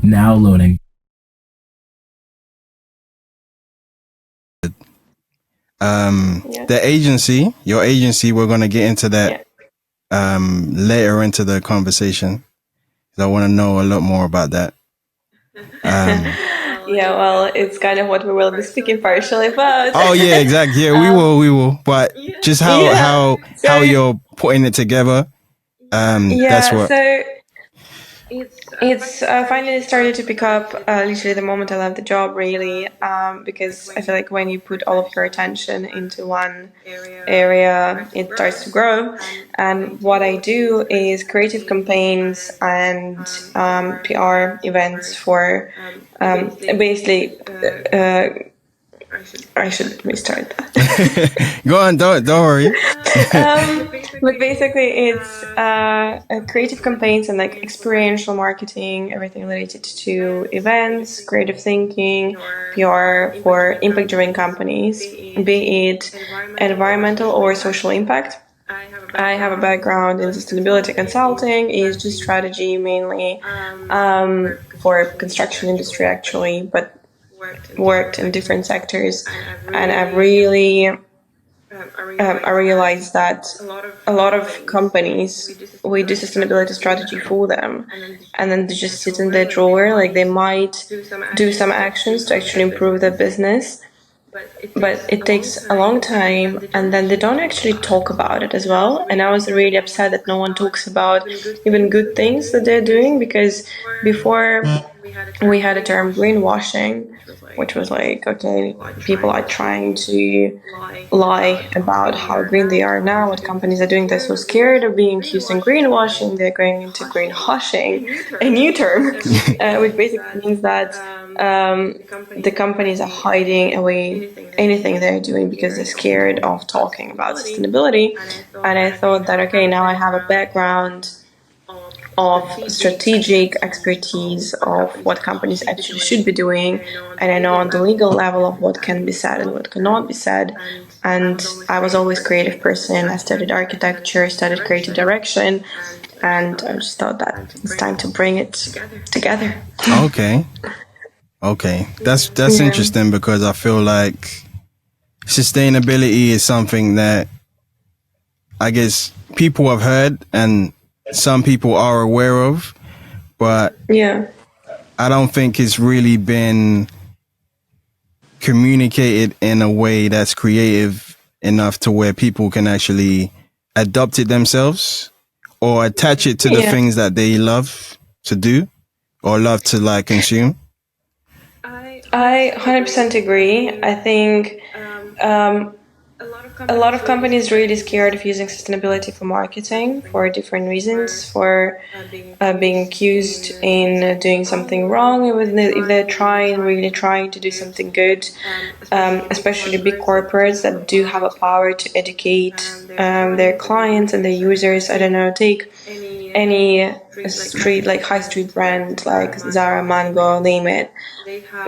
Now loading. The agency, your agency, we're going to get into that later into the conversation. I want to know a lot more about that. Yeah, well, it's kind of what we will be speaking partially about. Oh yeah, exactly. Yeah, we will. But just how you're putting it together. That's what. So it's finally started to pick up literally the moment I left the job, really, because I feel like when you put all of your attention into one area, it starts to grow. And what I do is creative campaigns and PR events for basically. I should restart that. Go on, don't worry. But basically, it's creative campaigns and like experiential marketing, everything related to events, creative thinking, PR for impact-driven companies, be it environmental or social impact. I have a background in sustainability consulting, ESG strategy mainly, for construction industry actually, but worked in different sectors, and I've really I realized that a lot of companies, we do sustainability strategy for them, and then they just sit in their drawer. Like they might do some actions to actually improve their business, but it takes a long time, and then they don't actually talk about it as well. And I was really upset that no one talks about even good things that they're doing, because before we had a term greenwashing, which was like, okay, people are trying to lie about how green they are now, what companies are doing. They're so scared of being accused in greenwashing, they're going into greenwashing, a new term, which basically means that the companies are hiding away anything they're doing because they're scared of talking about sustainability. And I thought that, okay, now I have a background of strategic expertise of what companies actually should be doing, and I know on the legal level of what can be said and what cannot be said. And I was always a creative person. I studied architecture, studied creative direction, and I just thought that it's time to bring it together. Okay, that's interesting, because I feel like sustainability is something that I guess people have heard and some people are aware of, but I don't think it's really been communicated in a way that's creative enough to where people can actually adopt it themselves or attach it to the things that they love to do or love to like consume. I 100% agree. I think a lot of companies really scared of using sustainability for marketing for different reasons, for being accused in doing something wrong if they're really trying to do something good, especially big corporates that do have a power to educate their clients and their users. I don't know, take any street, like high street brand like Zara, Mango, name it.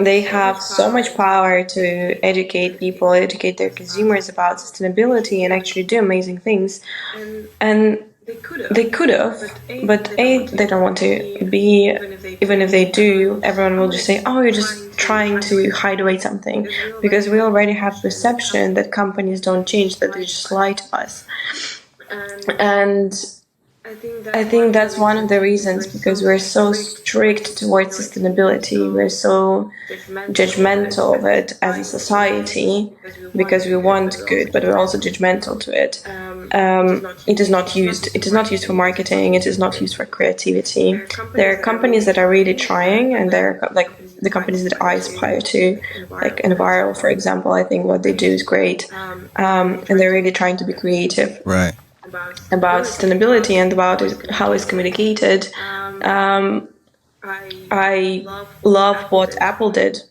They have so much power to educate people, educate their consumers about sustainability and actually do amazing things. And they could have, but A, they don't want to. B, even if they do, everyone will just say, oh, you're just trying to hide away something, because we already have perception that companies don't change, that they just lie to us. And I think that's one of the reasons, because we're so strict towards sustainability, we're so judgmental of it as a society, because we want good, but we're also judgmental to it. It is not used. It is not used for marketing. It is not used for creativity. There are companies that are really trying, and they're like the companies that I aspire to, like Enviro, for example. I think what they do is great, and they're really trying to be creative. Right. About sustainability and about how it's communicated. I love what Apple did.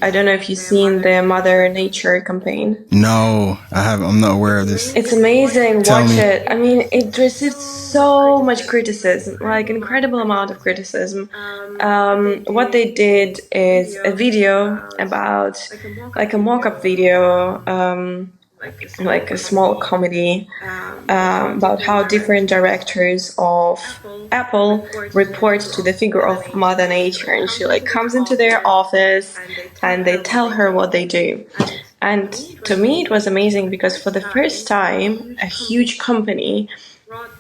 I don't know if you've seen the Mother Nature campaign. No, I haven't. I'm not aware of this. It's amazing. Watch it. I mean, it received so much criticism, like incredible amount of criticism. What they did is a video about, like a mock-up video, like a small comedy about how different directors of Apple report to the figure of Mother Nature, and she like comes into their office and they tell her what they do. And to me, it was amazing because for the first time, a huge company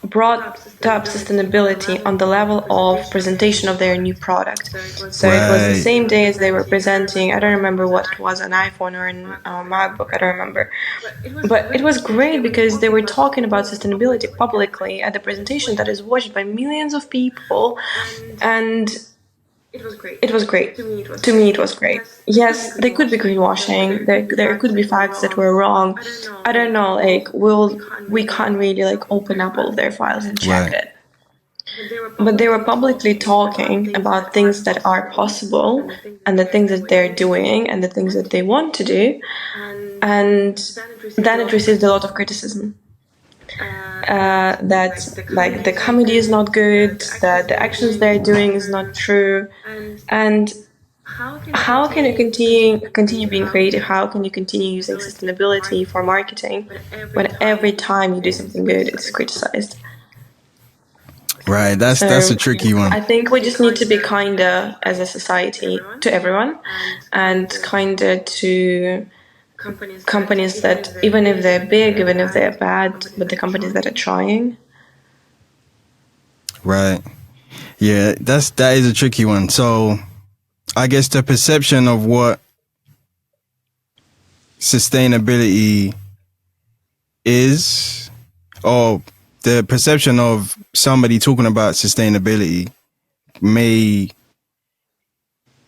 brought up sustainability on the level of presentation of their new product. So it was the Right. same day as they were presenting, I don't remember what it was, an iPhone or an MacBook, I don't remember. But it was great because they were talking about sustainability publicly at the presentation that is watched by millions of people, and it was great. To me, it was great. Yes, they could be greenwashing. There could be facts that were wrong. I don't know. Like, we can't really like open up all of their files and check Right. it. But they were publicly talking about things that are possible and the things that they're doing and the things that they want to do. And then it received a lot of criticism. That like the comedy is not good, that the actions they're doing is not true, and how can you continue being creative? How can you continue using sustainability for marketing when every time you do something good, it's criticized? Right. That's a tricky one. I think we just need to be kinder as a society to everyone, and kinder to companies that, even if they're big, even if they're bad, but the companies that are trying. Right. Yeah, that is a tricky one. So I guess the perception of what sustainability is, or the perception of somebody talking about sustainability, may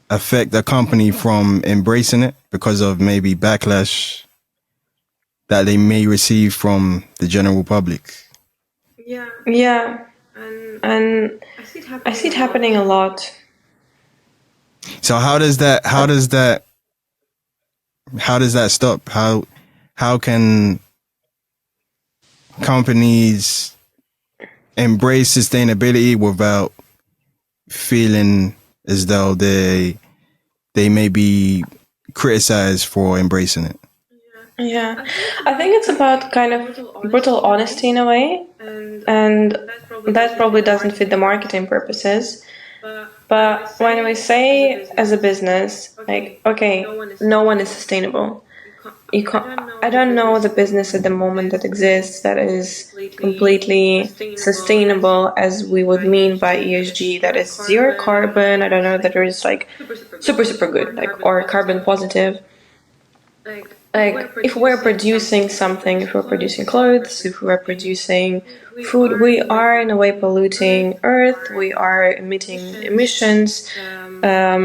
affect a company from embracing it because of maybe backlash that they may receive from the general public. Yeah, and I see it happening a lot. So how does that stop? How can companies embrace sustainability without feeling as though they may be criticized for embracing it? Yeah, I think it's about kind of brutal honesty in a way, and that probably doesn't fit the marketing purposes. But when we say as a business, like, okay, no one is sustainable. You can't, I don't know the business at the moment that exists that is completely sustainable as we would mean by ESG, that is zero carbon. I don't know that there is like super good, like, or carbon positive. Like, if we're producing something, if we're producing clothes, if we're producing food, we are in a way polluting Earth. We are emitting emissions. I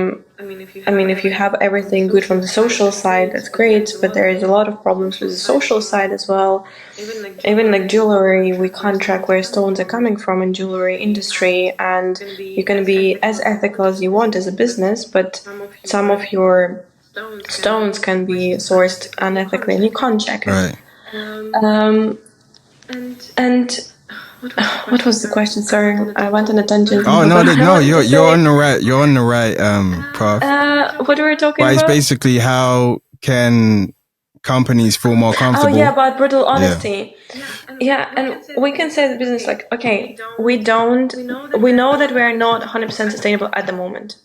mean, if you have everything good from the social side, that's great, but there is a lot of problems with the social side as well. Even like jewelry, we can't track where stones are coming from in jewelry industry, and you can be as ethical as you want as a business, but some of your stones can be sourced unethically and you can't check it. Right. And what was the question? Sorry, I went on a tangent. Oh no, you're on the right path. What were we talking But it's about? basically how can companies feel more comfortable. Oh yeah, about brutal honesty. Yeah, and we can say the business like, okay, we know that we're not 100% sustainable at the moment.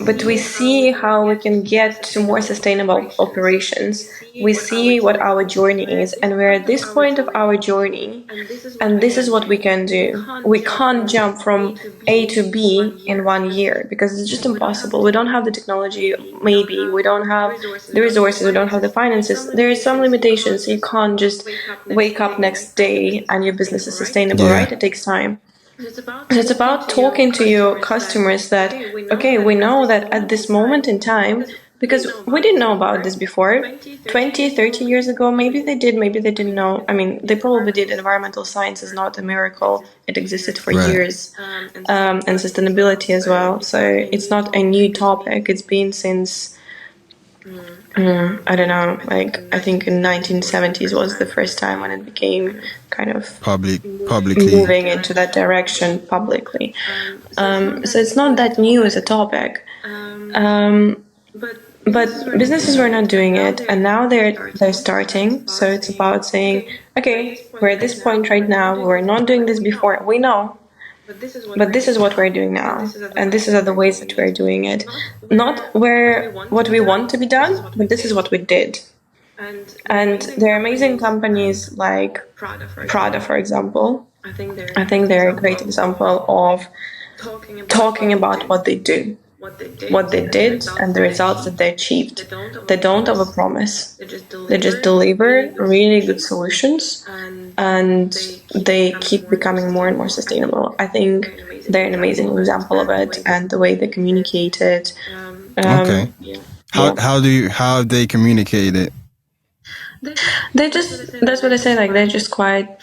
But we see how we can get to more sustainable operations. We see what our journey is, and we're at this point of our journey, and this is what we can do. We can't jump from A to B in 1 year because it's just impossible. We don't have the technology, maybe. We don't have the resources, we don't have the finances. There are some limitations. You can't just wake up next day and your business is sustainable, right? It takes time. It's about talking to your customers that, okay, we know that at this moment in time, because we didn't know about this before, 20, 30 years ago, maybe they did, maybe they didn't know. I mean, they probably did. Environmental science is not a miracle. It existed for years, and sustainability as well. So it's not a new topic. It's been since, I don't know, like, I think in 1970s was the first time when it became kind of publicly moving into that direction publicly. So it's not that new as a topic. but businesses were not doing it, and now they're starting. So it's about saying, okay, we're at this point right now. We were not doing this before. We know, but this is what we're doing now, and this is the ways that we're doing it. Not where what we want to be done, but this is what we did. And there are amazing companies like Prada, for example. I think they're a great example of talking about what they do, what they did, and the results that they achieved. They don't overpromise. They just deliver really good solutions, and they keep becoming more and more sustainable. I think they're an amazing example of it, and the way they communicate it. Okay. How have they communicate it? They just, that's what I say, like they're just quite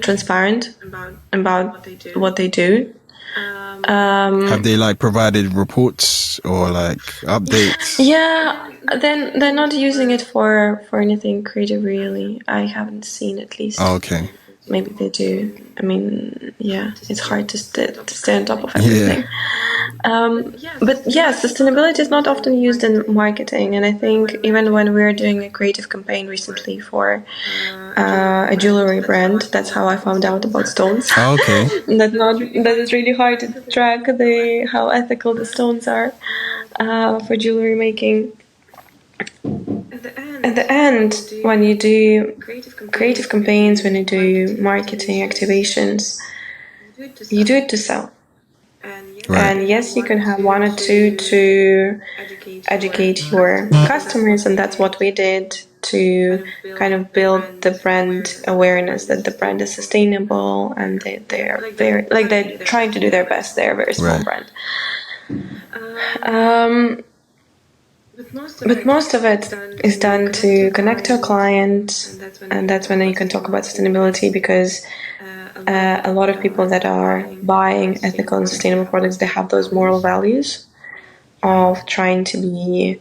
transparent about what they do. Have they like provided reports or like updates? Yeah, then they're not using it for anything creative, really. I haven't seen, at least. Oh, okay. Maybe they do. I mean, yeah, it's hard to stay on top of everything. But yeah, sustainability is not often used in marketing, and I think even when we were doing a creative campaign recently for a jewelry brand, that's how I found out about stones. Oh, okay. That is really hard to track how ethical the stones are for jewelry making. At the end, when you do creative campaigns, when you do marketing activations, you do it to sell. Right. And yes, you can have one or two to educate your customers, and that's what we did to kind of build the brand awareness that the brand is sustainable, and they're trying to do their best. They're a very small brand. But most of it is done to connect to a client, and that's when you can talk about sustainability, because a lot of people that are buying ethical and sustainable products, they have those moral values of trying to be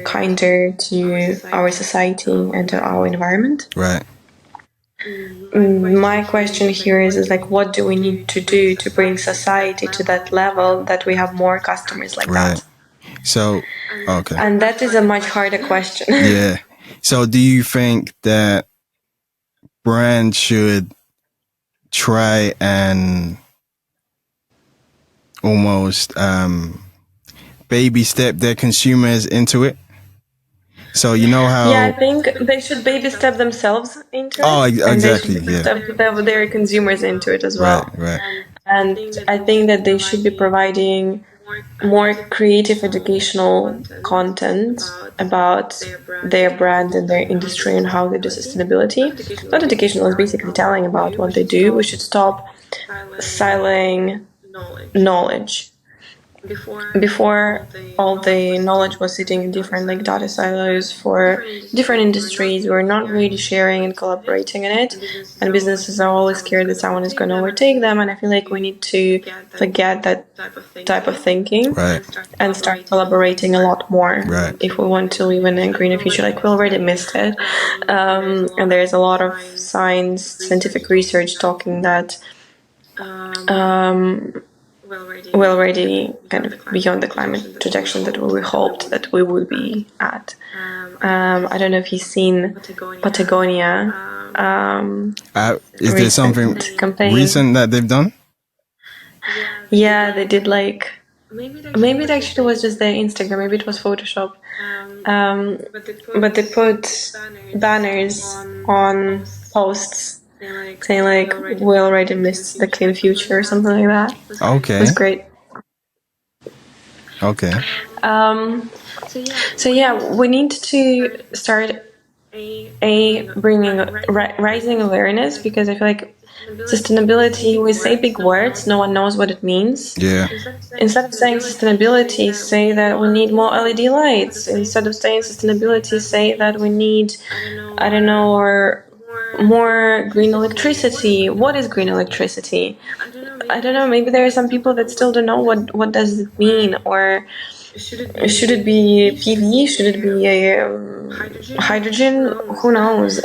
kinder to our society and to our environment. Right. My question here is like, what do we need to do to bring society to that level that we have more customers like that? So, okay. And that is a much harder question. Yeah. So do you think that brands should try and almost baby step their consumers into it? So you know how... Yeah, I think they should baby step themselves into it. Oh, exactly. And they should step their consumers into it as well. Right. And I think that they should be providing more creative educational content about their brand and their industry and how they do sustainability. Not educational, it's basically telling about what they do. We should stop siloing knowledge. Before, all the knowledge was sitting in different like data silos for different industries. We're not really sharing and collaborating in it, and businesses are always scared that someone is going to overtake them. And I feel like we need to forget that type of thinking, and start collaborating a lot more if we want to live in a greener future. Like, we already missed it, and there's a lot of scientific research talking that we're already kind of beyond the climate projection that we hoped that we would be at. I don't know if you've seen Patagonia. Is there something recent that they've done? Yeah, they did like... Maybe it actually was just their Instagram, maybe it was Photoshop. But they put banners on posts saying like, we already missed the clean future or something like that. Okay. It was great. Okay. So yeah, we need to start bringing rising awareness, because I feel like sustainability, we say big words, no one knows what it means. Yeah. Instead of saying sustainability, say that we need more LED lights. Instead of saying sustainability, say that we need, I don't know, or more green electricity. What is green electricity? I don't know, maybe there are some people that still don't know what does it mean, or should it be PV? Should it be hydrogen? Who knows?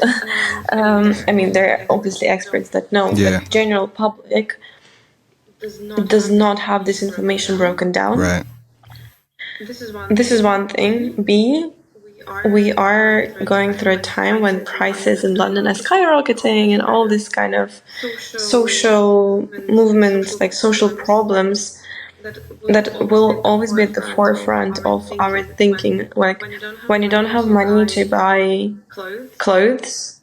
I mean, there are obviously experts that know, but the general public does not have this information broken down. Right. this is one thing. B, we are going through a time when prices in London are skyrocketing and all this kind of social movements, like social problems that will always be at the forefront of our thinking. Like when you don't have money to buy clothes,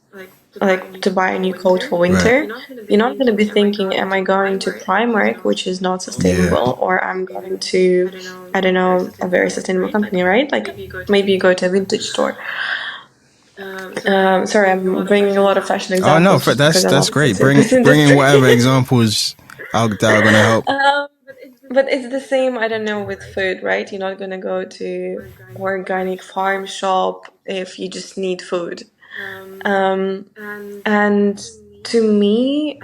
like to buy a new coat for winter, you're not going to be thinking, am I going to Primark, which is not sustainable, or I'm going to, I don't know, a very sustainable company, right? Like maybe you go to a vintage store. Sorry, I'm bringing a lot of fashion Oh no, examples just because I that's love great. this Bringing industry. whatever examples out that are gonna help. But it's the same, I don't know, with food, right? You're not gonna go to organic farm shop if you just need food. And to me,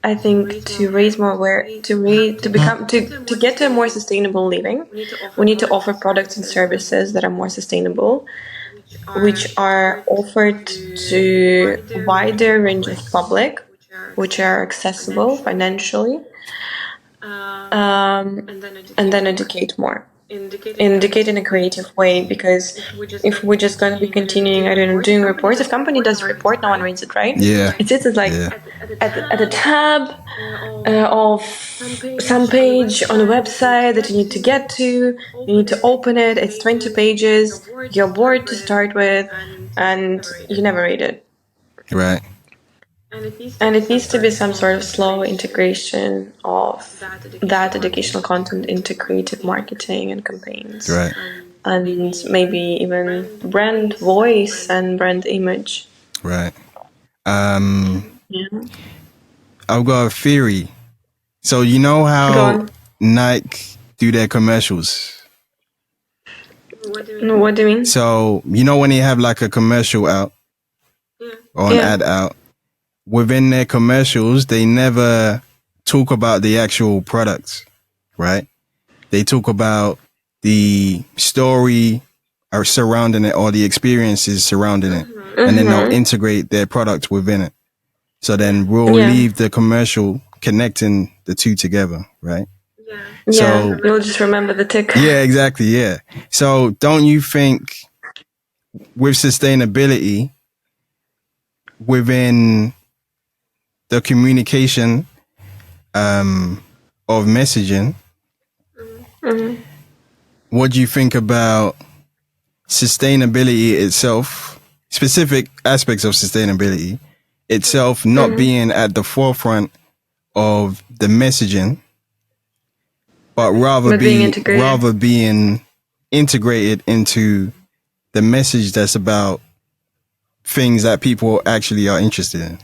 I think to raise more to get to a more sustainable living, we need to offer products and services that are more sustainable, which are offered to a wider range of public, which are accessible financially, and then educate more. Indicate in a creative way, because if we're just going to be continuing, I don't know, doing reports, if company does a report, no one reads it, right? Yeah. It sits like at the tab of some page on a website that you need to get to. You need to open it. It's 20 pages. You're bored to start with, and you never read it. Right. And it needs to be some sort of slow integration of that educational content into creative marketing and campaigns. Right. And maybe even brand voice and brand image. Right. Yeah. I've got a theory. So you know Go how on. Nike do their commercials? No, what do you mean? So you know when they have like a commercial out or an ad out, within their commercials, they never talk about the actual products, right? They talk about the story surrounding it or the experiences surrounding it. And then they'll integrate their product within it. So then we'll leave the commercial connecting the two together, right? Yeah, So you'll just remember the tick. yeah, exactly. Yeah. So don't you think with sustainability within the communication of messaging, what do you think about sustainability itself, specific aspects of sustainability itself not being at the forefront of the messaging, but rather being integrated into the message that's about things that people actually are interested in?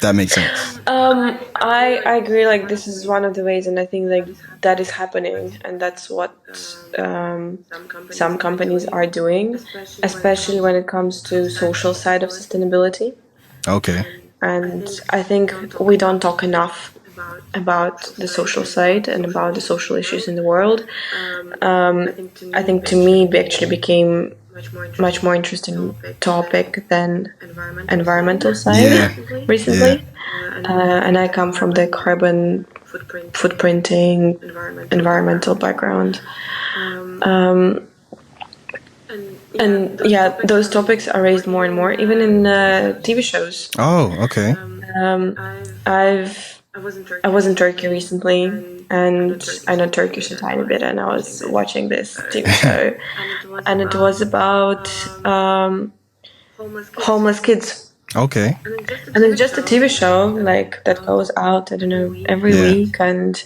That makes sense. I agree. Like this is one of the ways, and I think like that is happening, and that's what some companies are doing, especially when it comes to social side of sustainability. Okay. And I think we don't talk enough about the social side and about the social issues in the world. I think to me it actually became much more interesting topic than environmental side recently. And I come from the carbon footprinting environmental background. And yeah, those topics are raised more and more, even in TV shows. Oh, okay. I was in Turkey recently, and I know Turkish a tiny bit, and I was watching this TV show, and it was about homeless kids. Okay. And it's just a TV show like that goes out, I don't know, every week, and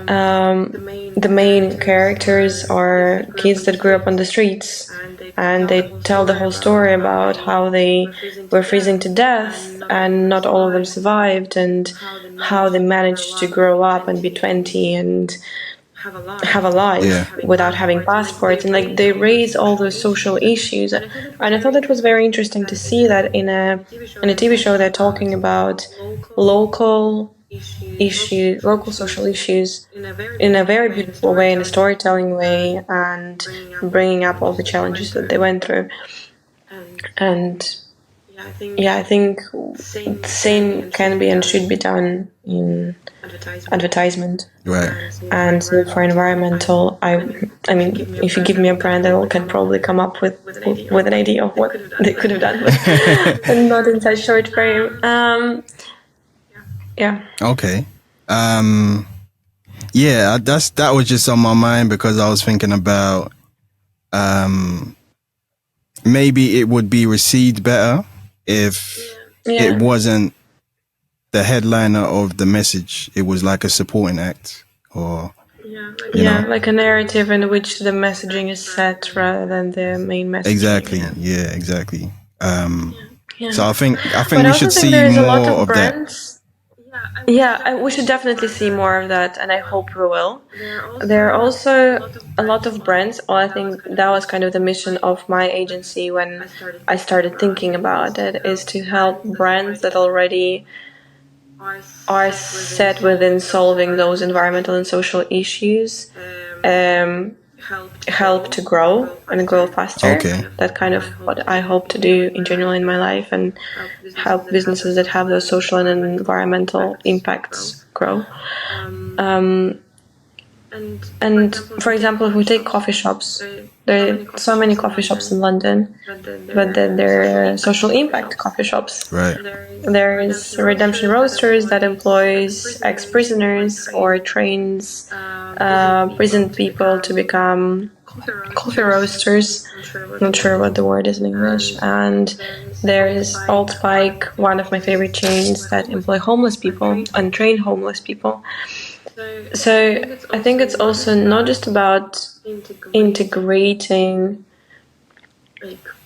the main characters are kids that grew up on the streets, and they tell the whole story about how they were freezing to death and not all of them survived, and how they managed to grow up and be 20 and have a life without having passports, and like they raise all those social issues. And I thought it was very interesting to see that in a TV show they're talking about local social issues in a very beautiful way, in a storytelling way, and bringing up all the challenges that they went through. And yeah, I think the same can be and should be done in advertisement. Right. And so for environmental, I mean, if you give me a brand, I can probably come up with an idea of what they could have done, but not in such short frame. Yeah. Okay. Yeah, that was just on my mind because I was thinking about maybe it would be received better if it wasn't the headliner of the message. It was like a supporting act, or you know, like a narrative in which the messaging is set rather than the main message. Exactly. Yeah, exactly. So I think But we should see more of brands. Yeah, we should definitely see more of that, and I hope we will. There are also a lot of brands. Well, I think that was kind of the mission of my agency when I started thinking about it, is to help brands that already are set within solving those environmental and social issues, help to grow and grow faster. Okay. That's kind of what I hope to do in general in my life, and help businesses that have those social and environmental impacts grow. And for example, if we take coffee shops, there are so many coffee shops in London, but then there are social impact coffee shops. Right. There is Redemption Roasters that employs ex-prisoners or trains prison people to become coffee roasters. Not sure what the word is in English. And there is Old Spike, one of my favorite chains that employ homeless people and train homeless people. So I think it's also not just about integrating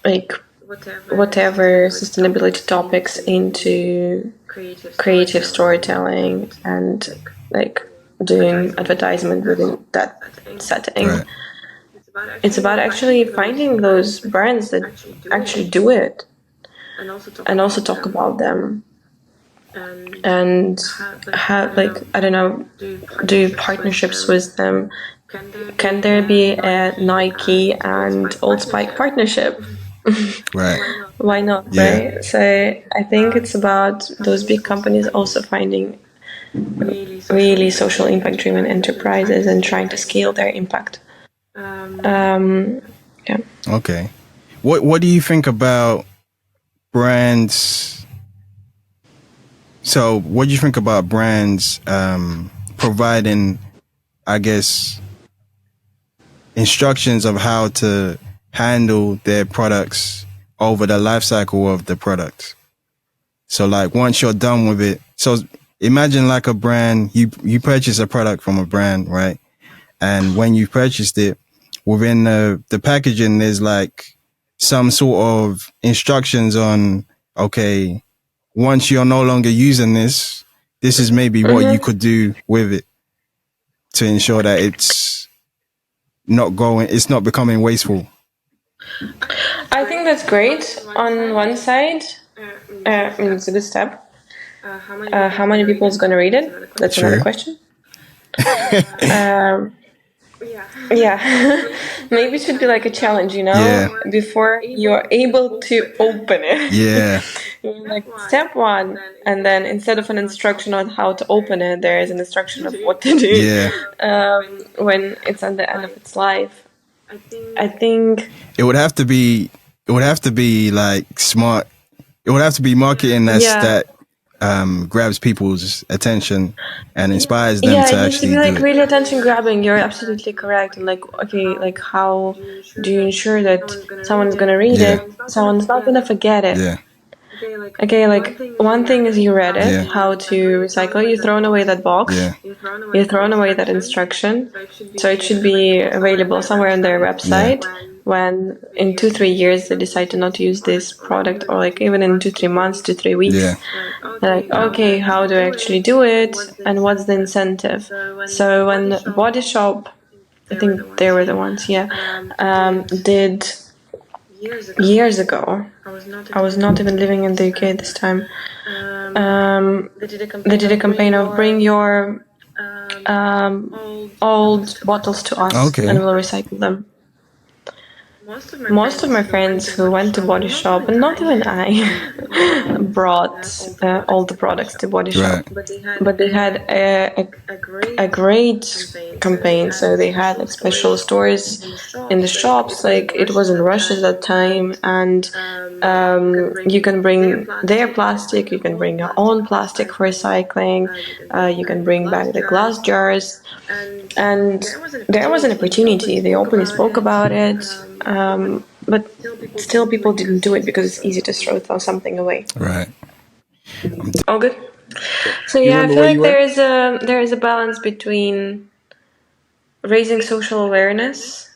like whatever sustainability topics into creative storytelling and like doing advertisement within that setting. Right. It's about actually finding those brands that actually do it and also talk about them. And have, like, I don't know, do partnerships with them. Can there be a Nike and Old Spike partnership? Right. Why not, Yeah. right? So I think it's about those big companies also finding really social impact driven enterprises and trying to scale their impact. Yeah. Okay. What do you think about brands? So what do you think about brands providing, I guess, instructions of how to handle their products over the life cycle of the product? So like once you're done with it, so imagine like a brand, you purchase a product from a brand, right? And when you purchased it, within the packaging, there's like some sort of instructions on, okay, once you're no longer using this is maybe what you could do with it to ensure that it's not becoming wasteful. I think that's great on one side. It's a good step. How many people is going to read it? That's another question. Yeah, maybe it should be like a challenge, before you're able to open it. Yeah. Like step one, and then instead of an instruction on how to open it, there is an instruction of what to do. Yeah. When it's at the end of its life. I think it would have to be like smart. It would have to be marketing that grabs people's attention and inspires them to it needs to actually be like do really attention grabbing. You're absolutely correct. And like, okay, like how do you ensure that someone's gonna read it? Someone's not gonna forget it. Yeah. Okay, like one thing is you read it, how to recycle. You've thrown away that box. Yeah. You've thrown away that instruction. So it should be available somewhere on their website. When in 2-3 years they decide to not use this product, or like even in 2-3 months, 2-3 weeks, they're like, okay, how do I actually do it, and what's the incentive? So when Body Shop, I think they were the ones, did years ago. I was not even living in the UK at this time. They did a campaign of bring your old bottles to us, and we'll recycle them. most of my friends who went to Body Shop, and not even I, brought all the products to Body Shop. Right. But they had a great campaign. So they had like special stores in the shops. Like it was in Russia at that time, and you can bring their plastic. You can bring your own plastic for recycling. You can bring back the glass jars, and there was an opportunity. They openly spoke about it, but still people didn't do it because it's easy to throw something away. Right. All good. So You yeah, I remember feel where like you were? there is a balance between raising social awareness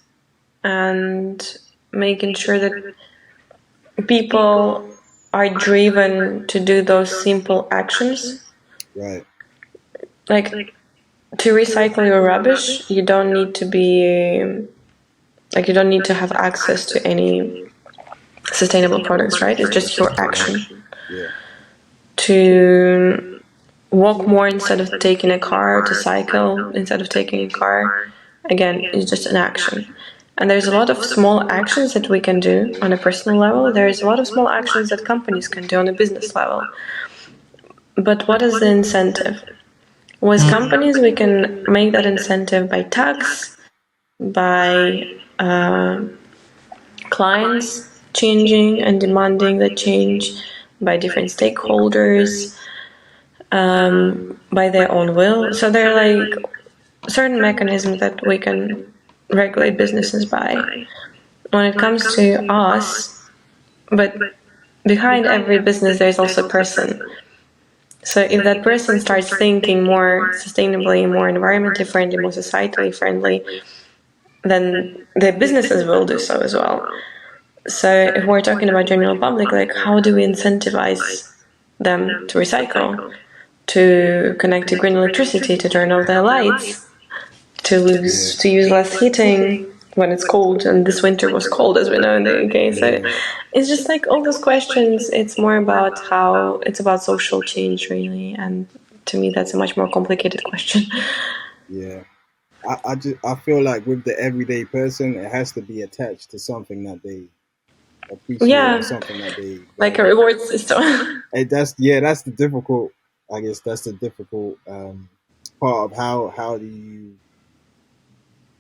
and making sure that people are driven to do those simple actions. Right. Like to recycle your rubbish, you don't need to be like you don't need to have access to any sustainable products, right? It's just your action. Yeah. To walk more instead of taking a car, to cycle instead of taking a car, again, it's just an action. And there's a lot of small actions that we can do on a personal level. There's a lot of small actions that companies can do on a business level. But what is the incentive? With companies, we can make that incentive by tax, by clients changing and demanding the change, by different stakeholders, by their own will. So there are like certain mechanisms that we can regulate businesses by. When it comes to us, but behind every business there's also a person. So if that person starts thinking more sustainably, more environmentally friendly, more societally friendly, then the businesses will do so as well. So if we're talking about general public, like how do we incentivize them to recycle, to connect to green electricity, to turn off their lights, to use less heating when it's cold, and this winter was cold as we know in the UK. So it's just like all those questions. It's more about how it's about social change really, and to me that's a much more complicated question. Yeah. I feel like with the everyday person, it has to be attached to something that they appreciate or Yeah, something that they like a value. reward system. And that's the difficult. I guess that's the difficult part of how do you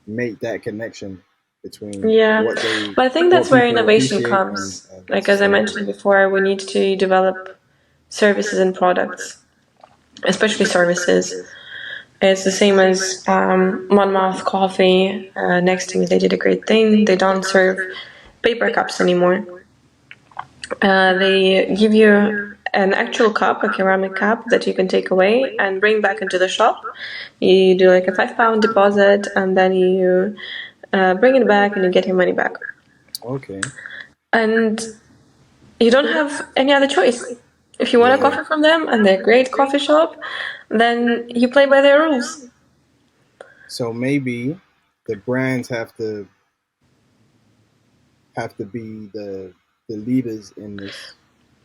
make that connection between Yeah, but I think what that's where people innovation appreciate comes. and Like as I mentioned sustainability. before, we need to develop services and products, especially services. It's the same as Monmouth Coffee. Next to me, they did a great thing. They don't serve paper cups anymore. They give you an actual cup, a ceramic cup that you can take away and bring back into the shop. You do like a £5 deposit, and then you bring it back and you get your money back. Okay. And you don't have any other choice. If you want a Yeah. coffee from them and they're a great coffee shop, then you play by their rules. So maybe the brands have to be the leaders in this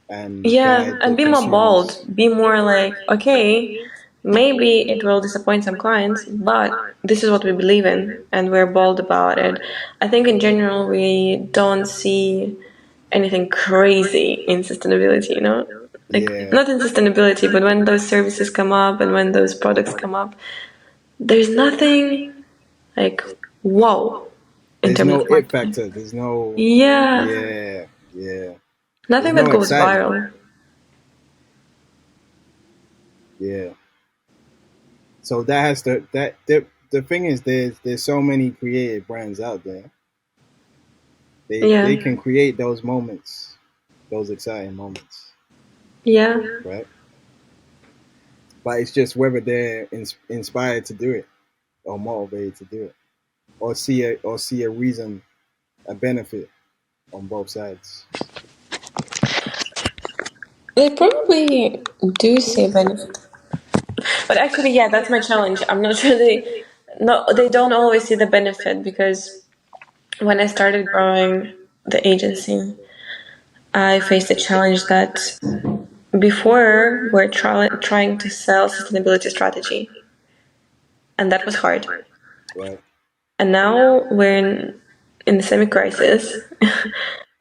and Yeah, guide the and be more bold. consumers. Be more like, okay, maybe it will disappoint some clients, but this is what we believe in, and we're bold about it. I think in general, we don't see anything crazy in sustainability, you know? Like, Yeah. not in sustainability, but when those services come up and when those products come up, there's nothing like, whoa, in There's terms no of it marketing. factor. There's no Yeah, yeah, yeah. There's nothing that no goes excitement. viral. Yeah. So that has to the thing is there's so many creative brands out there. They Yeah, can create those moments, those exciting moments, yeah. right? But it's just whether they're inspired to do it or motivated to do it or see a reason, a benefit on both sides. They probably do see a benefit. But actually, yeah, that's my challenge. I'm not sure they don't always see the benefit because when I started growing the agency, I faced a challenge that before we're trying to sell sustainability strategy, and that was hard. Right. And now we're in the semi-crisis.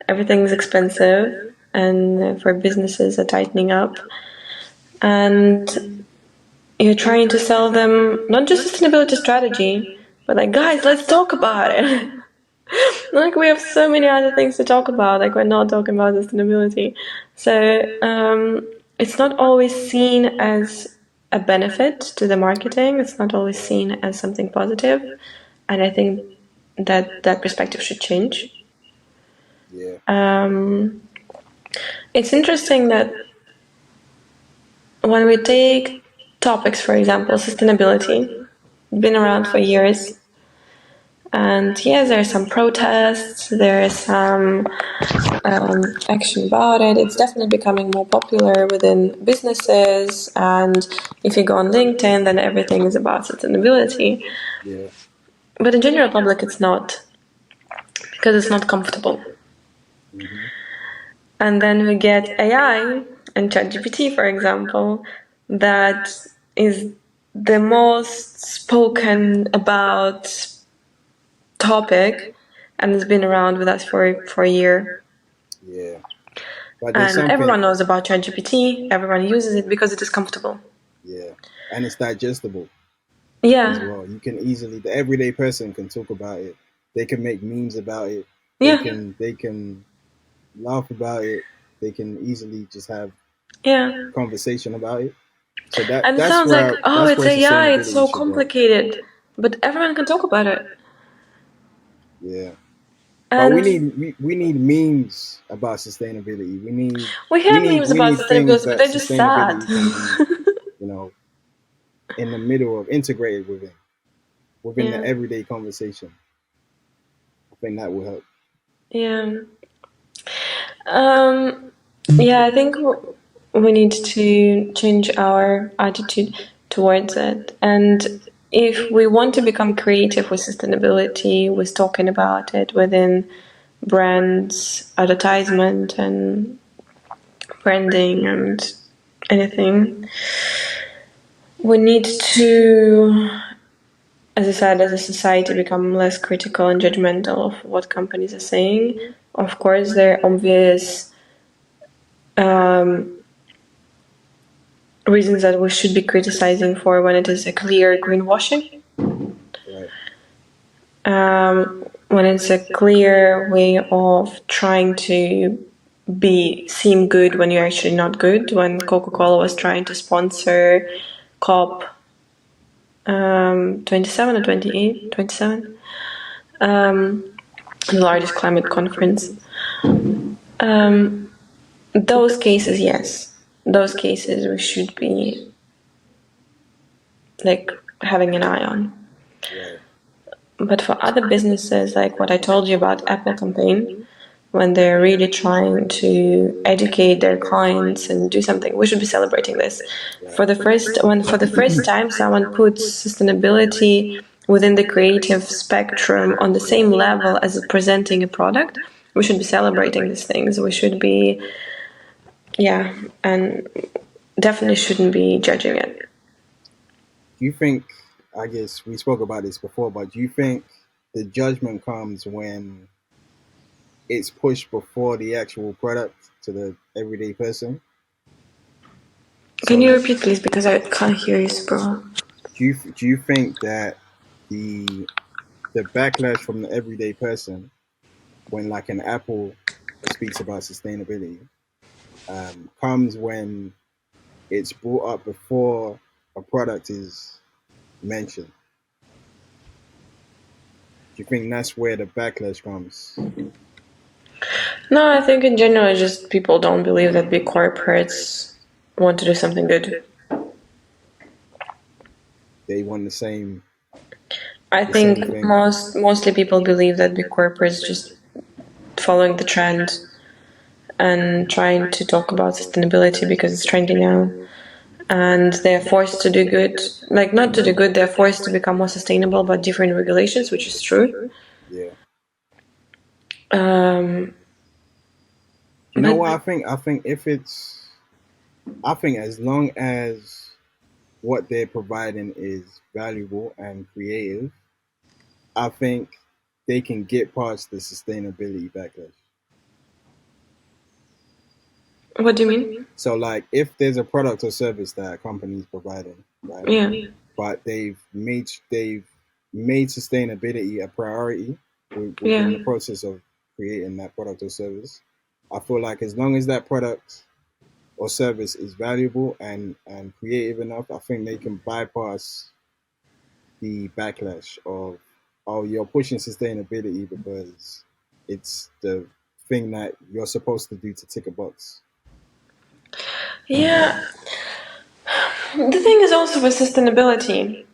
Everything's expensive, and for businesses are tightening up. And you're trying to sell them not just sustainability strategy, but like, guys, let's talk about it. Like, we have so many other things to talk about. Like, we're not talking about sustainability. So it's not always seen as a benefit to the marketing. It's not always seen as something positive. And I think that perspective should change. Yeah. It's interesting that when we take topics, for example, sustainability, been around for years. And yes, there are some protests, there is some action about it. It's definitely becoming more popular within businesses. And if you go on LinkedIn, then everything is about sustainability. Yeah. But in general public, it's not, because it's not comfortable. Mm-hmm. And then we get AI and ChatGPT, for example, that is the most spoken about topic, and it's been around with us for a year. Yeah. But there's And something. everyone knows about ChatGPT. Everyone uses it because it is comfortable. Yeah, and it's digestible Yeah. as well. You can easily, the everyday person can talk about it. They can make memes about it. Yeah. They can laugh about it. They can easily just have Yeah. conversation about it. So And it that's sounds like, where oh, that's it's where AI, it's sustainability so should go. complicated. But everyone can talk about it. Yeah. But And we need memes about sustainability. we have memes We about need things sustainability, but that they're just sad. sustainability can be, you know, in the middle of integrated within Yeah. the everyday conversation. I think that will help. Yeah. Yeah, I think we need to change our attitude towards it. And if we want to become creative with sustainability, with talking about it within brands, advertisement, and branding, and anything, we need to, as I said, as a society, become less critical and judgmental of what companies are saying. Of course, there are obvious reasons that we should be criticizing for when it is a clear greenwashing. Right. When it's a clear way of trying to seem good when you're actually not good. When Coca-Cola was trying to sponsor COP 27 or 28, 27, the largest climate conference. Those cases, yes, those cases we should be like having an eye on. Right. But for other businesses, like what I told you about Apple campaign, when they're really trying to educate their clients and do something, we should be celebrating this. For the first time someone puts sustainability within the creative spectrum on the same level as presenting a product, we should be celebrating these things. We should be, yeah, and definitely shouldn't be judging it. Do you think, I guess we spoke about this before, but do you think the judgment comes when it's pushed before the actual product to the everyday person? Can So you repeat, please, because I can't hear you super well? do you think that the backlash from the everyday person when like an Apple speaks about sustainability comes when it's brought up before a product is mentioned? Do you think that's where the backlash comes? No, I think in general, just people don't believe that big corporates want to do something good. They want the same. I The same think thing. mostly people believe that big corporates just following the trend and trying to talk about sustainability because it's trendy now, and they're forced to do good. Like, not to do good, they're forced to become more sustainable by different regulations, which is true. Yeah. Um, You know but what I think? I think as long as what they're providing is valuable and creative, I think they can get past the sustainability backlash. What do you mean? So, like, if there's a product or service that a company is providing, right, Yeah. but they've made sustainability a priority Yeah. within the process of creating that product or service, I feel like as long as that product or service is valuable and creative enough, I think they can bypass the backlash of, oh, you're pushing sustainability because it's the thing that you're supposed to do to tick a box. Yeah. The thing is also with sustainability,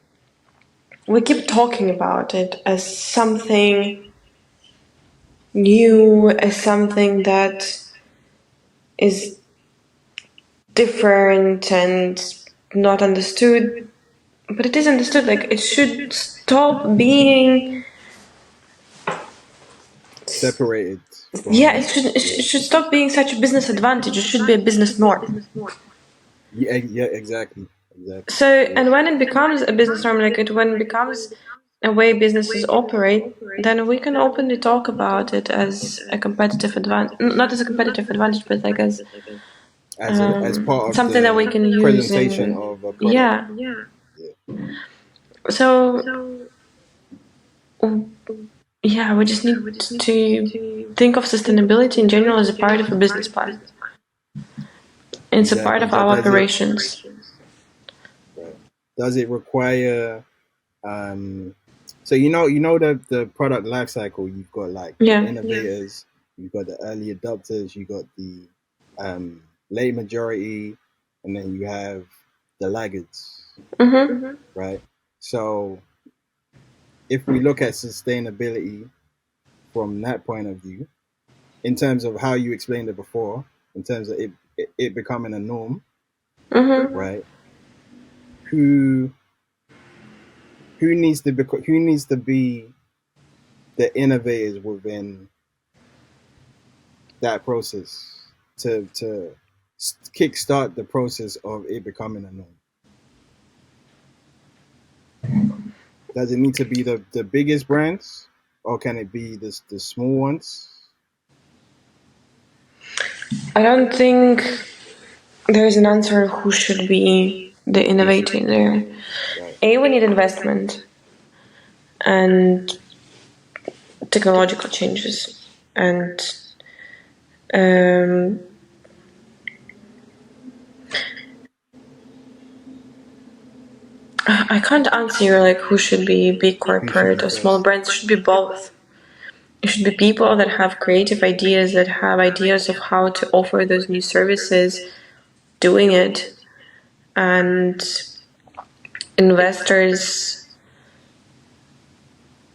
we keep talking about it as something new, as something that is different and not understood. But it is understood. Like, it should stop being. Separated Yeah, from, it should stop being such a business advantage. It should be a business norm. yeah, exactly, So, yes. and when it becomes a business norm, like when it becomes a way businesses operate, then we can openly talk about it as a competitive advantage, not as a competitive advantage, but like as As part of something that we the can use presentation in, of a product. yeah. Yeah, So, yeah, we just need to think of sustainability in general as a part of a business plan. It's a part exactly. of our operations. Right. Does it require um so the product life cycle, you've got like the Yeah. innovators, you've got the early adopters, you've got the late majority, and then you have the laggards, Mm-hmm. right? So if we look at sustainability from that point of view, in terms of how you explained it before, in terms of it becoming a norm, Mm-hmm. right? Who who needs to be the innovators within that process to kickstart the process of it becoming a norm? Does it need to be the biggest brands, or can it be the small ones? I don't think there is an answer of who should be the innovator there. Right. A, we need investment and technological changes. And um, I can't answer you like who should be big Who should be corporate or small first? brands. It should be both. It should be people that have creative ideas, that have ideas of how to offer those new services, doing it, and investors.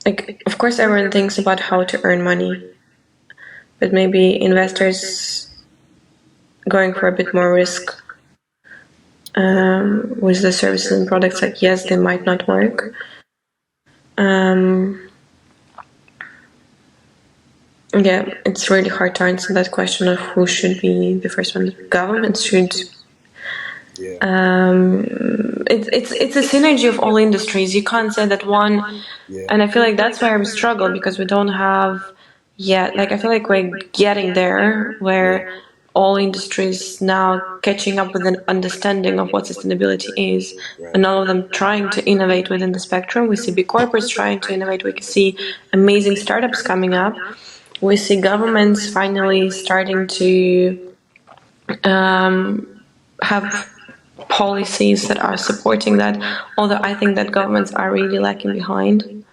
Like, of course, everyone thinks about how to earn money, but maybe investors going for a bit more risk with the services and products. Like, yes, they might not work. Yeah, it's really hard to answer that question of who should be the first one. Governments should. Yeah. It's a synergy of all industries. You can't say that one, Yeah. and I feel like that's where we struggle because we don't have yet. Like, I feel like we're getting there, where all industries now catching up with an understanding of what sustainability is, Right. and all of them trying to innovate within the spectrum. We see big corporates trying to innovate. We see amazing startups coming up. We see governments finally starting to have policies that are supporting that, although I think that governments are really lacking behind.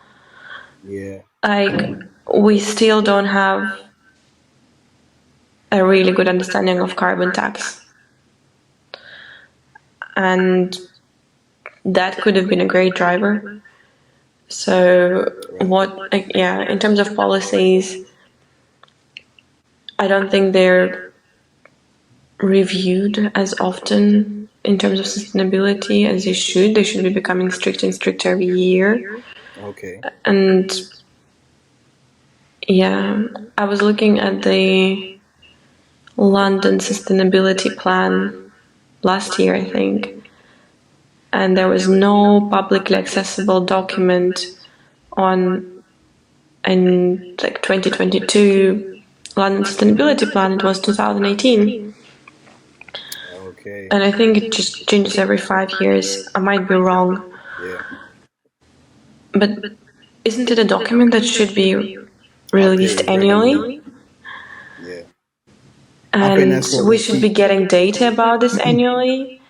Yeah. Like, we still don't have a really good understanding of carbon tax. And that could have been a great driver. So, in terms of policies, I don't think they're reviewed as often in terms of sustainability as they should. They should be becoming stricter and stricter every year. Okay. And yeah, I was looking at the London Sustainability Plan last year, I think, and there was no publicly accessible document on and like 2022 London Sustainability Plan, it was 2018. Okay. And I think it just changes every 5 years. I might be wrong, Yeah. but isn't it a document that should be released Updated regularly. annually? Yeah. I think And that's what we we should keep. be getting data about this annually.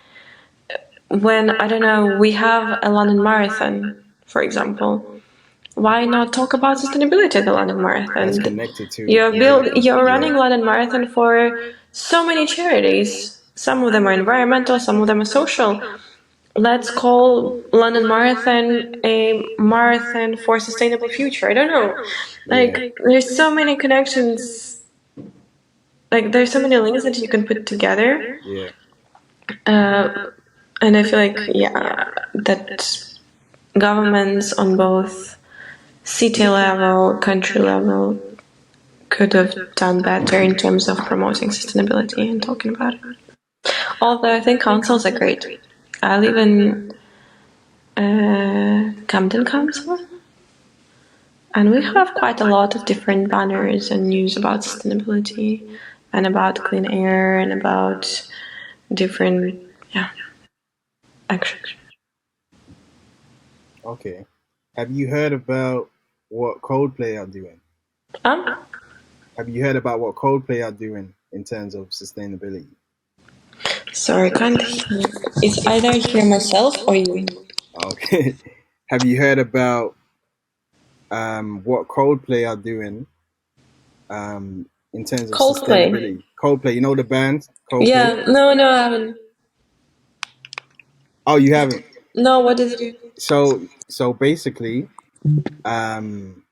When, I don't know, we have a London Marathon, for example, why not talk about sustainability at the London That's Marathon? connected to exactly. You're Yeah. running London Marathon for so many charities. Some of them are environmental, some of them are social. Let's call London Marathon a marathon for sustainable future. I don't know. Yeah. There's so many connections. There's so many links that you can put together. Yeah. Uh, and I feel like, yeah, that governments on both city level, country level could have done better in terms of promoting sustainability and talking about it. Although I think councils are great. I live in Camden Council, and we have quite a lot of different banners and news about sustainability and about clean air and about different, yeah, actions. Okay. Have you heard about what Coldplay are doing? Um, Have you heard about what Coldplay are doing in terms of sustainability? Sorry, I can't hear. It's either hear myself or you. Okay. Have you heard about what Coldplay are doing in terms of Coldplay. sustainability? Coldplay, you know the band Coldplay? Yeah, no, no, I haven't. Oh, you haven't. No, what did you do? So basically, um,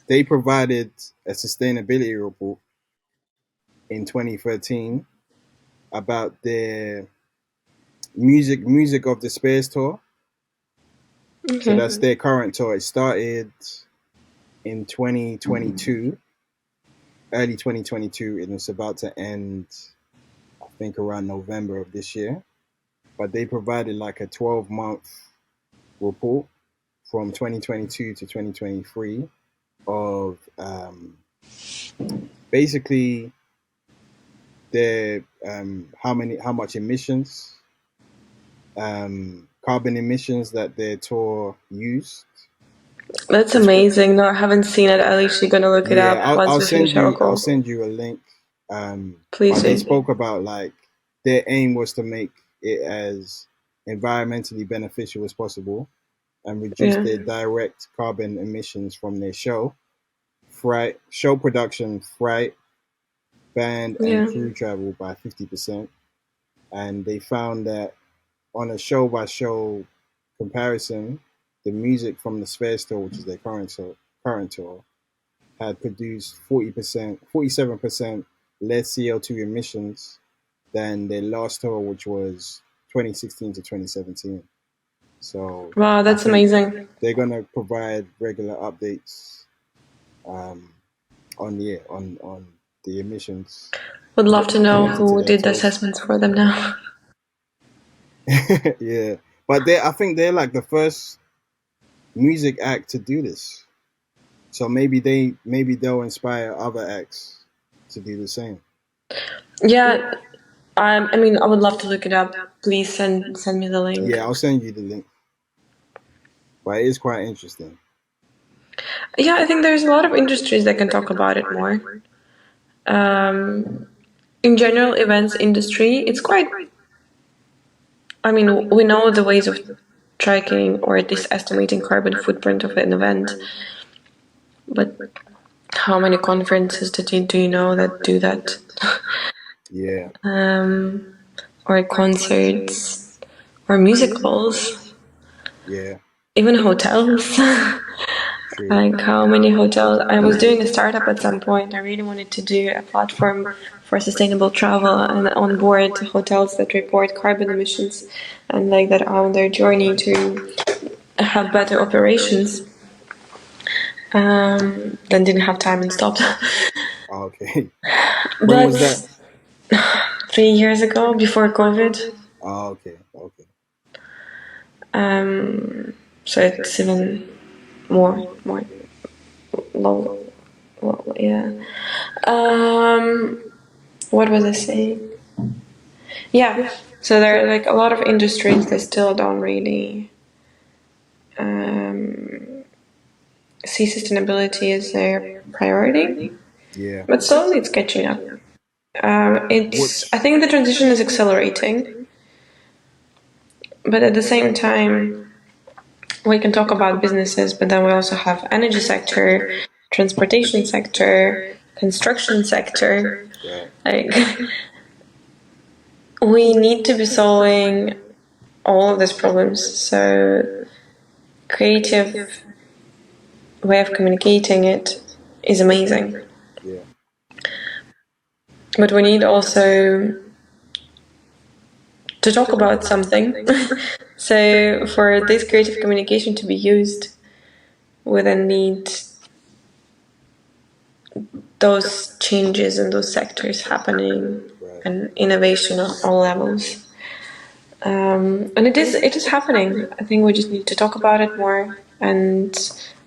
they provided a sustainability report in 2013 about their music of the Space tour. So Okay. that's their current tour. It started in 2022, early 2022, and it's about to end, I think, around November of this year. But they provided like a 12-month report from 2022 to 2023 of basically their how much emissions, carbon emissions that their tour used. That's It's, amazing. No, I haven't seen it. I'm literally gonna look it yeah, up once we finish our I'll call. send you a link. Please But they do. spoke about like their aim was to make it as environmentally beneficial as possible and reduce Yeah. their direct carbon emissions from their show production, freight, band, and Yeah. crew travel by 50%. And they found that on a show by show comparison, the music from the Sphere Tour, which is their current tour, had produced 40%, 47% less CO2 emissions than their last tour, which was 2016 to 2017. So Wow, I that's think amazing. they're gonna provide regular updates um, on the emissions Would love to know connected to who their did the tours. assessments for them now. Yeah, but I think they're like the first music act to do this. So maybe they'll inspire other acts to do the same. Yeah, I mean, I would love to look it up. Please send me the link. Yeah, I'll send you the link. But it is quite interesting. Yeah, I think there's a lot of industries that can talk about it more. Um, in general, events industry, it's quite. I mean, we know the ways of tracking or at least estimating carbon footprint of an event, but how many conferences do you know that do that? Yeah, um, or concerts, or musicals, yeah, even hotels. true. Like how many hotels? I was doing a startup at some point. I really wanted to do a platform for sustainable travel and onboard hotels that report carbon emissions and like that are on their journey to have better operations. Then didn't have time and stopped. Okay. When was that? But 3 years ago, before COVID, Oh, okay, okay. um, so it's even more well, yeah. What was I saying? Yeah. So there are like a lot of industries that still don't really see sustainability as their priority, Yeah. but slowly it's catching up. I What's think the transition is accelerating, but at the same time, we can talk about businesses, but then we also have energy sector, transportation sector, construction sector. right? Like, we need to be solving all of these problems. So, creative way of communicating it is amazing. Yeah. But we need also to talk about something. So, for this creative communication to be used, we then need those changes in those sectors happening Right. and innovation on all levels. And it is happening. I think we just need to talk about it more, and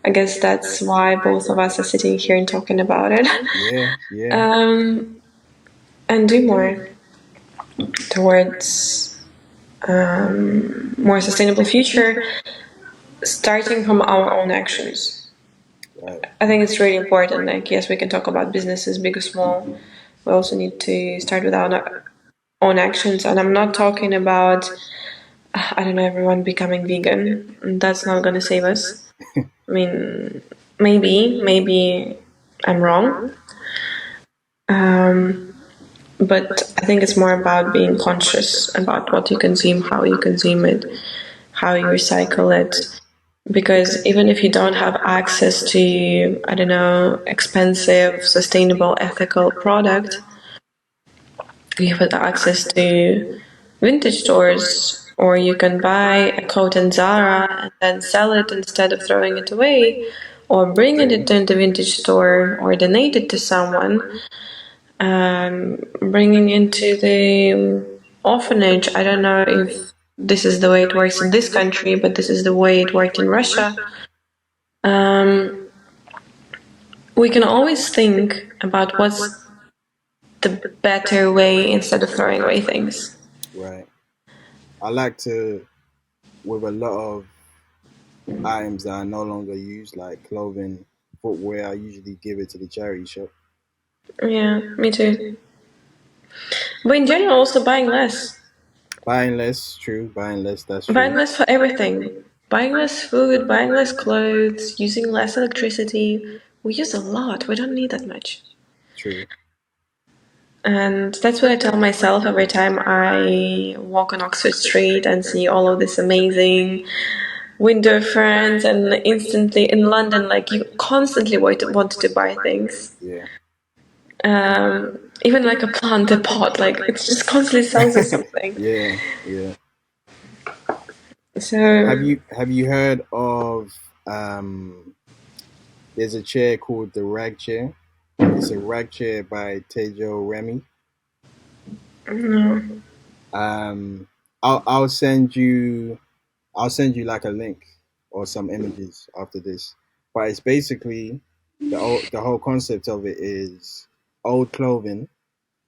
I guess that's why both of us are sitting here and talking about it. Yeah. Yeah. um, and do more towards more sustainable future, starting from our own actions. Right. I think it's really important. Like, yes, we can talk about businesses, big or small. We also need to start with our own actions. And I'm not talking about, I don't know, everyone becoming vegan. That's not going to save us. I mean, maybe I'm wrong. But I think it's more about being conscious about what you consume, how you consume it, how you recycle it. Because even if you don't have access to, I don't know, expensive, sustainable, ethical product, you have access to vintage stores, or you can buy a coat in Zara and then sell it instead of throwing it away, or bring it to the vintage store, or donate it to someone, bringing into the orphanage. I don't know if this is the way it works in this country, but this is the way it worked in Russia. Um, we can always think about what's the better way instead of throwing away things. Right. I like to, with a lot of items that I no longer use, like clothing, footwear, I usually give it to the charity shop. Yeah, me too. But in general, also buying less. Buying less, true. Buying less, that's Buying true. less for everything. Buying less food, buying less clothes, using less electricity. We use a lot. We don't need that much. True. And that's what I tell myself every time I walk on Oxford Street and see all of this amazing window ferns, and instantly in London, like, you constantly want to buy things. Yeah. Even like a plant, a pot, like, it just constantly sells you something. Yeah. Yeah. So, Have you heard of um there's a chair called the rag chair? It's a rag chair by Tejo Remy. no. Um I'll send you like a link or some images after this. But it's basically the whole concept of it is old clothing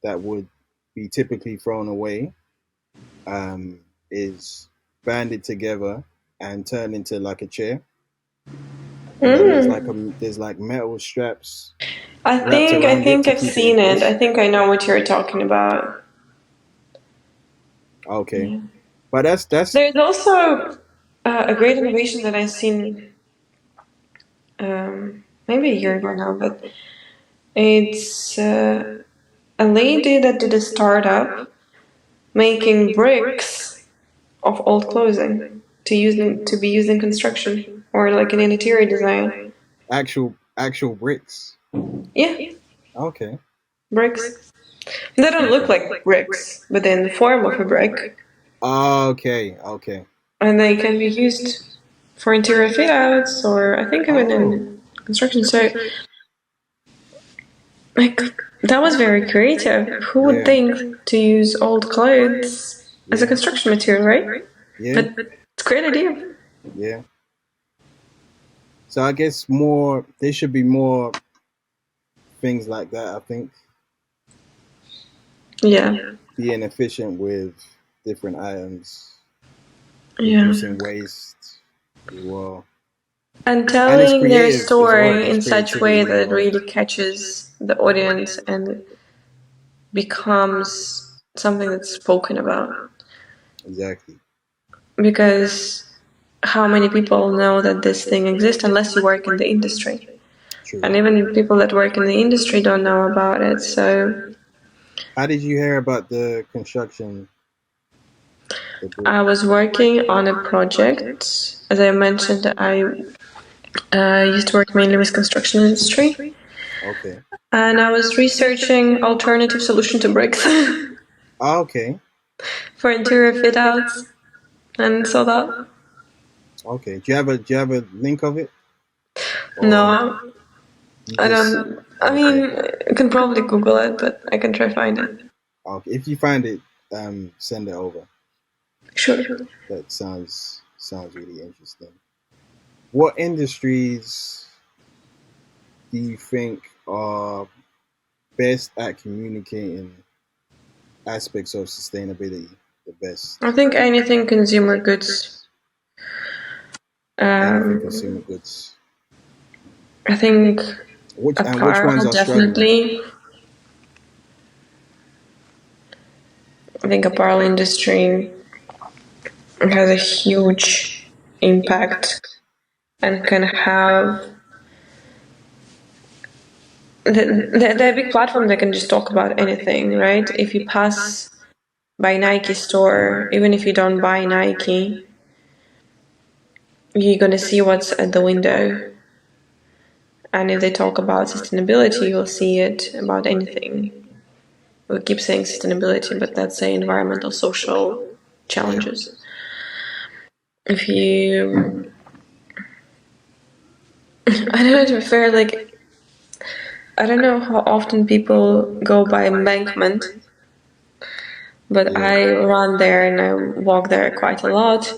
that would be typically thrown away, is banded together and turned into like a chair. And then there's like metal straps wrapped I around it think to I've keep it in seen it. I place. think I know what you're talking about. Okay. Yeah. But that's There's also a great innovation that I've seen maybe a year ago now, but it's a lady that did a startup making bricks of old clothing to be used in construction or like in interior design. actual bricks. Yeah, Okay. bricks. They don't look Okay. like bricks, but they're in the form of a brick, Okay. Okay. and they can be used for interior fit outs, or I think even Oh. in construction. So, like, that was very creative. Who would Yeah. think to use old clothes as a Yeah. construction material, right? Yeah. But it's a great idea. Yeah. So I guess more there should be more things like that. I think Yeah, being efficient with different items, yeah. reducing waste as well, And and it's telling their creative as well. story There's in such way creativity that it involved. really catches the audience and becomes something that's spoken about. Exactly. Because how many people know that this thing exists unless you work in the industry? True. And even people that work in the industry don't know about it. So How did you hear about the construction, the brick? I was working on a project. As I mentioned, I used to work mainly with construction industry, Okay. and I was researching alternative solution to bricks Ah, okay. for interior fit outs, and saw that. Okay. Do you have a link of it, or No, you I just don't. I okay? mean, I can probably Google it, but I can try find it. Okay. If you find it, send it over. Sure. That sounds really interesting. What industries do you think are best at communicating aspects of sustainability the best? I think anything consumer goods. Anything Um, consumer goods. I think Which ones apparel are struggling? definitely. I think apparel industry has a huge impact and can have they're a big platform that can just talk about anything, right? If you pass by Nike store, even if you don't buy Nike, you're gonna see what's at the window. And if they talk about sustainability, you'll see it about anything. We keep saying sustainability, but that's say environmental, social Yeah. challenges. If you, I don't know, to be fair, like, I don't know how often people go by embankment, but Yeah. I run there and I walk there quite a lot.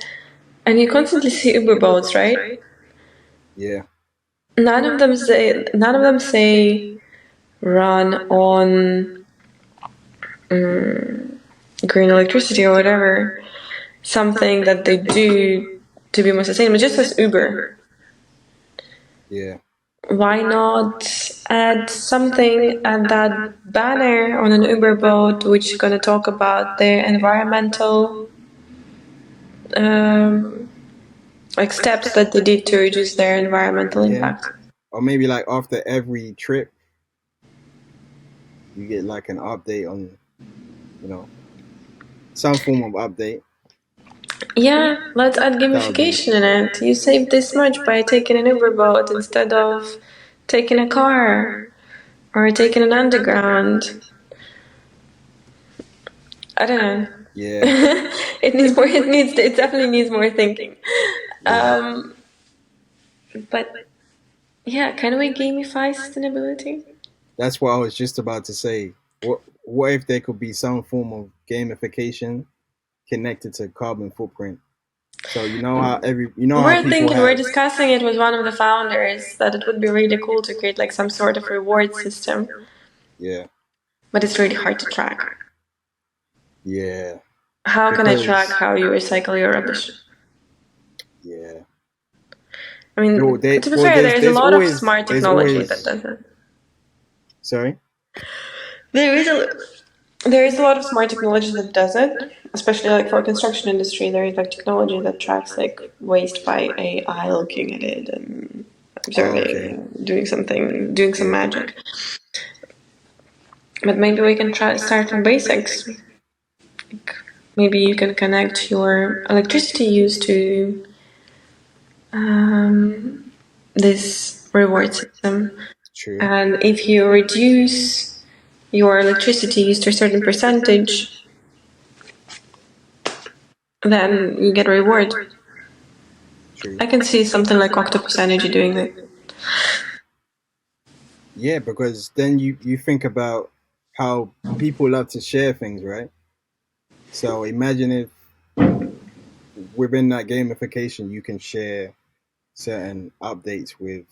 And you constantly see Uber boats, right? Yeah. None of them say run on green electricity or whatever, something that they do to be more sustainable. Just as Uber, Yeah. why not add something at that banner on an Uber boat which is going to talk about their environmental um, like steps that they did to reduce their environmental Yeah. impact. Or maybe like after every trip, you get like an update on, you know, some form of update. Yeah, let's add That would be gamification in it. You saved this much by taking an Uber boat instead of taking a car or taking an underground. I don't know. yeah. It needs more. It definitely needs more thinking. Yeah. Um, but yeah, can we gamify sustainability? That's what I was just about to say. What if there could be some form of gamification connected to carbon footprint? So you know how people We're have discussing it with one of the founders that it would be really cool to create like some sort of reward system, yeah, but it's really hard to track. yeah, How can I track because how you recycle your rubbish? yeah. I Well, mean, to be fair, there's a lot of smart there's technology that always does it. sorry. There is a There is a lot of smart technology that does it, especially like for construction industry. There is like technology that tracks like waste by AI, looking at it and Oh, observing okay. and doing some Yeah, magic. But maybe we can try start from basics. Like maybe you can connect your electricity use to this reward system, true, and if you reduce your electricity use to a certain percentage, then you get a reward. true. I can see something like Octopus Energy doing that. Yeah, because then you think about how people love to share things, right? So imagine if within that gamification you can share certain updates with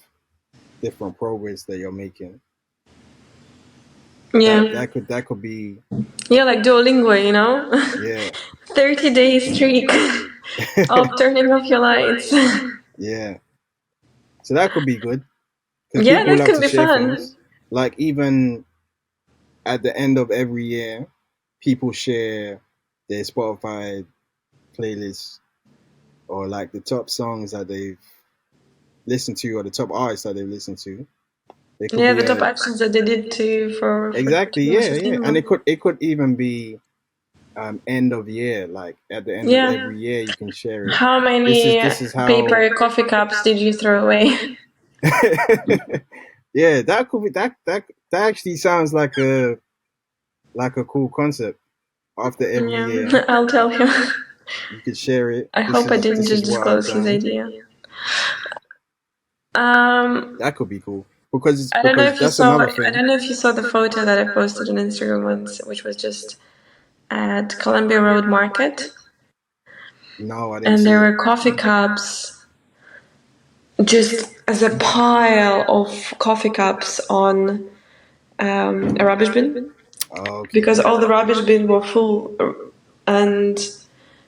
different progress that you're making. That Yeah. that could be, Yeah, like Duolingo, you know? yeah. 30-day streak of turning off your lights. Yeah. So that could be good because Yeah, people that love could to be share fun. things. Like even at the end of every year, people share their Spotify playlists or like the top songs that they've listened to or the top artists that they've listened to. It could Yeah, be the top a actions that they did to exactly, be more yeah, yeah, and sustainable. it could even be end of year, like at the end of Yeah. every year, you can share it. How many This is how. paper coffee cups did you throw away? Yeah, that could be that actually sounds like a cool concept. After every year, Yeah, I'll tell him. you could share it. I hope I didn't This just is what I've disclose his done. idea. Um, That could be cool because I don't know if you that's saw. another I thing. don't know if you saw the photo that I posted on Instagram once, which was just at Columbia Road Market, No, I didn't and see there it. were coffee cups, just as a pile of coffee cups on a rubbish bin, Oh, okay. because all the rubbish bins were full, and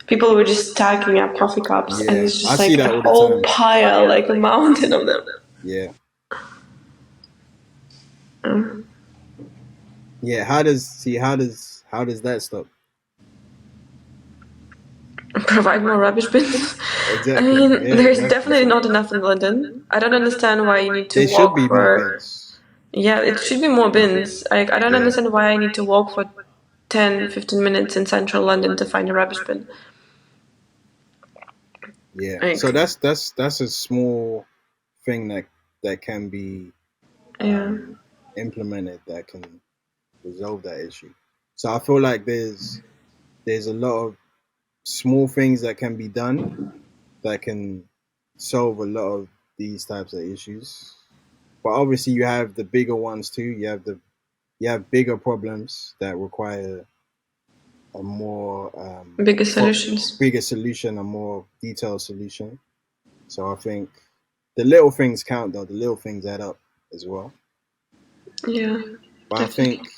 people were just stacking up coffee cups, and Yeah, it's I just see like a that all the whole time. pile, like a mountain of them. Yeah, Um, yeah. How does that stop? Provide more rubbish bins. I Exactly. mean, Yeah, there's exactly. definitely So not enough in London. I don't understand why you need to there should walk be more for. bins. Yeah, it should be more bins. I don't Yeah, understand why I need to walk for 10, 15 minutes in central London to find a rubbish bin. yeah. So Like, that's a small thing that can be yeah, implemented that can resolve that issue. So I feel like there's a lot of small things that can be done that can solve a lot of these types of issues. But obviously, you have the bigger ones too. You have bigger problems that require a more bigger solutions. bigger solution, a more detailed solution. So I think the little things count, though. The little things add up as well. Yeah, But definitely.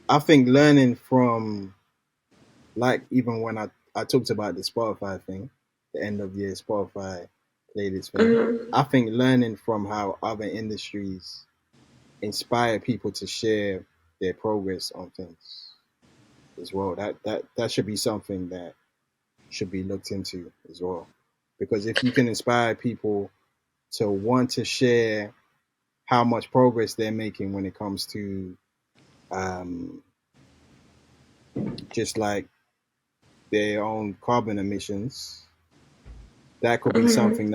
I think learning from, like, even when I talked about the Spotify thing, the end of year Spotify playlist thing. Hmm. I think learning from how other industries inspire people to share their progress on things as well. That should be something that should be looked into as well. Because if you can inspire people to want to share how much progress they're making when it comes to um, just like their own carbon emissions, that could be something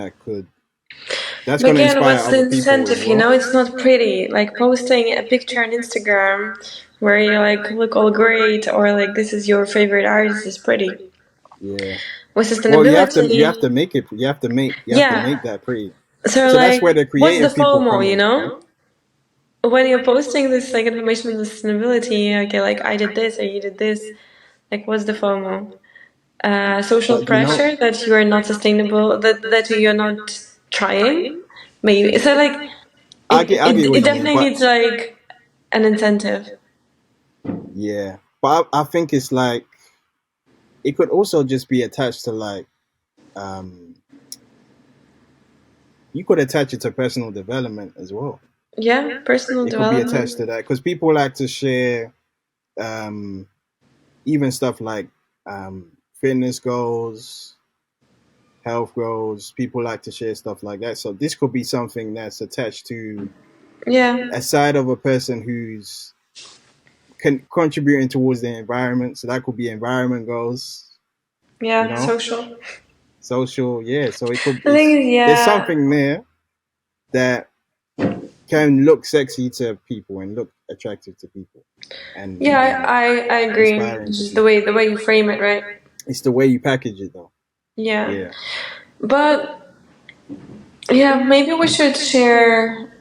that's But going to again, inspire what's the other people as incentive? You well. know, it's not pretty. Like posting a picture on Instagram where you like look all great, or like this is your favorite artist is pretty. Yeah. With Well, sustainability, you have to make yeah. that pretty. So So that's where like, the what's the creative people come FOMO? You in, right? know, when you're posting this like information on sustainability, okay, like I did this or you did this. Like, what's the FOMO? Social But you know, pressure that you are not sustainable, that you're not trying. Maybe so. Like, I get what it you mean, definitely but needs like an incentive. yeah, but I think it's like it could also just be attached to like um you could attach it to personal development as well. Yeah, personal It could be development. attached to that because people like to share um even stuff like fitness goals, health goals. People like to share stuff like that. So this could be something that's attached to Yeah, a side of a person who's contributing towards the environment. So that could be environment goals, you yeah, know, social. social. Yeah. So it could The thing is, there's yeah, something there that can look sexy to people and look attractive to people yeah, and I agree. inspiring to Just people. the way you frame it, right? It's the way you package it though. Yeah, Yeah. but yeah, maybe we should share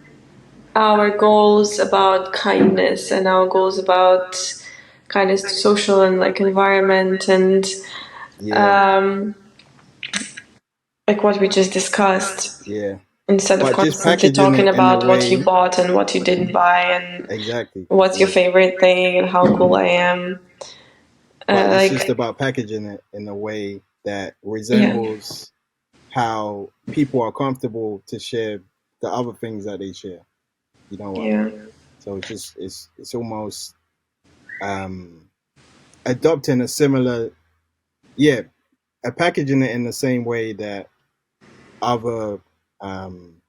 our goals about kindness and our goals about kindness to social and like environment and Yeah. um, like what we just discussed, Yeah, instead of but just constantly packaging talking it in a about what you way. bought and what you didn't buy and Exactly. what's your Yeah. favorite thing and how cool I am. But it's just Like, about packaging it in a way that yeah, resembles how people are comfortable to share the other things that they share. You know what I yeah, mean? So it's almost um adopting a similar, yeah, packaging it in the same way that other um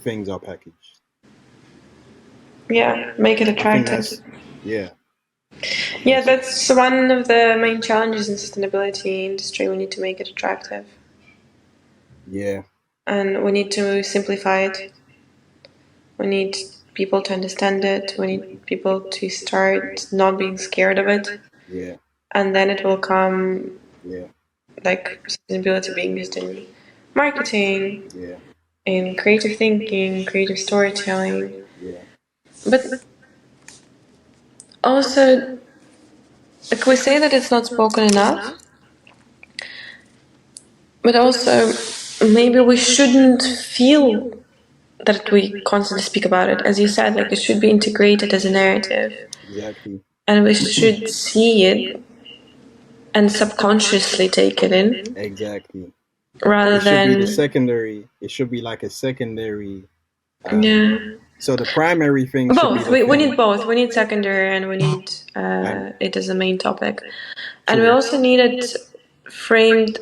things are packaged. yeah, make it I think attractive. that's, yeah, I Yeah, think so. that's one of the main challenges in sustainability industry. We need to make it attractive, Yeah, and we need to simplify it. We need people to understand it. We need people to start not being scared of it, yeah, and then it will come, yeah, like sustainability being used in marketing, yeah, in creative thinking, creative storytelling. yeah, But also, like we say that it's not spoken enough, but also maybe we shouldn't feel that we constantly speak about it. As you said, like it should be integrated as a narrative, exactly. and we should see it and subconsciously take it in Exactly. rather It should be the than, secondary. It should be like a secondary. yeah, So the primary thing should be both. the We thing. need both. We need secondary and we need And it as a main topic. And we true. also need it framed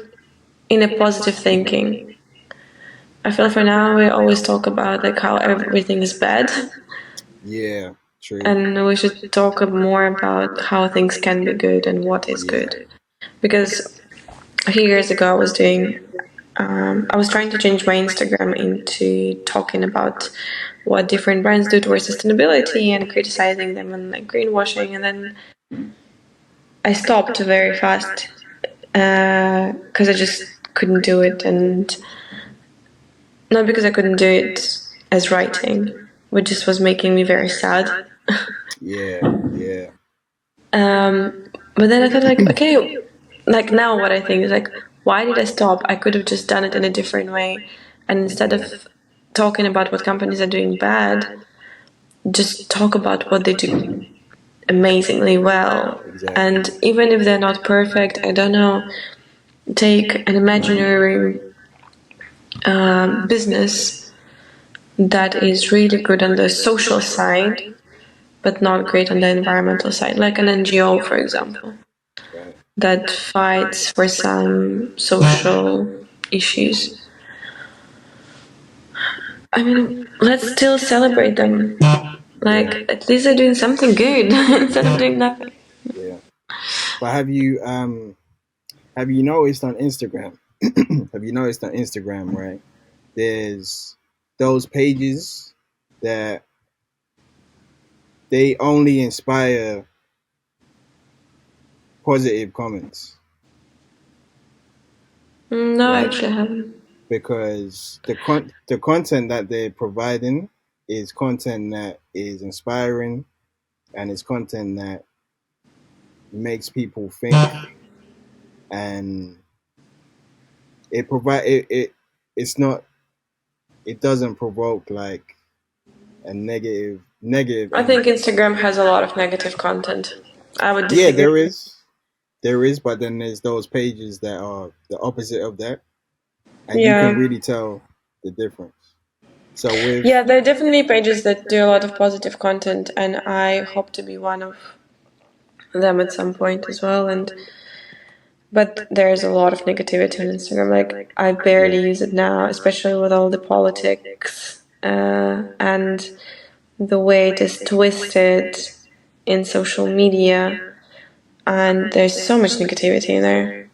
in a positive thinking. I feel for now we always talk about like how everything is bad, Yeah. True. and we should talk more about how things can be good and what is Yeah. good. Because a few years ago I was trying to change my Instagram into talking about what different brands do towards sustainability and criticizing them and like greenwashing, and then I stopped very fast because I just couldn't do it, and not because I couldn't do it as writing, which just was making me very sad. Yeah. Yeah. But then I thought like, okay, like now what I think is like, why did I stop? I could have just done it in a different way, and instead Yeah. of talking about what companies are doing bad, just talk about what they do amazingly well. Exactly. And even if they're not perfect, I don't know, take an imaginary business that is really good on the social side, but not great on the environmental side, like an NGO, for example, Right. that fights for some social issues. I mean, let's still celebrate them. Yeah. Like, at least they're doing something good instead of Yeah. doing nothing. Yeah. But have you noticed on Instagram? Have you noticed on Instagram, right? There's those pages that they only inspire positive comments, No, right? actually, I haven't. Because the content that they're providing is content that is inspiring, and it's content that makes people think, and it provide it's not, it doesn't provoke like a negative I think energy. Instagram has a lot of negative content. I would Yeah, disagree. there is, but then there's those pages that are the opposite of that, and you can Yeah. really tell the difference. So with, Yeah, there are definitely pages that do a lot of positive content, and I hope to be one of them at some point as well. And but there's a lot of negativity on Instagram. Like I yeah, barely use it now, especially with all the politics and the way it is twisted in social media. And there's so much negativity in there.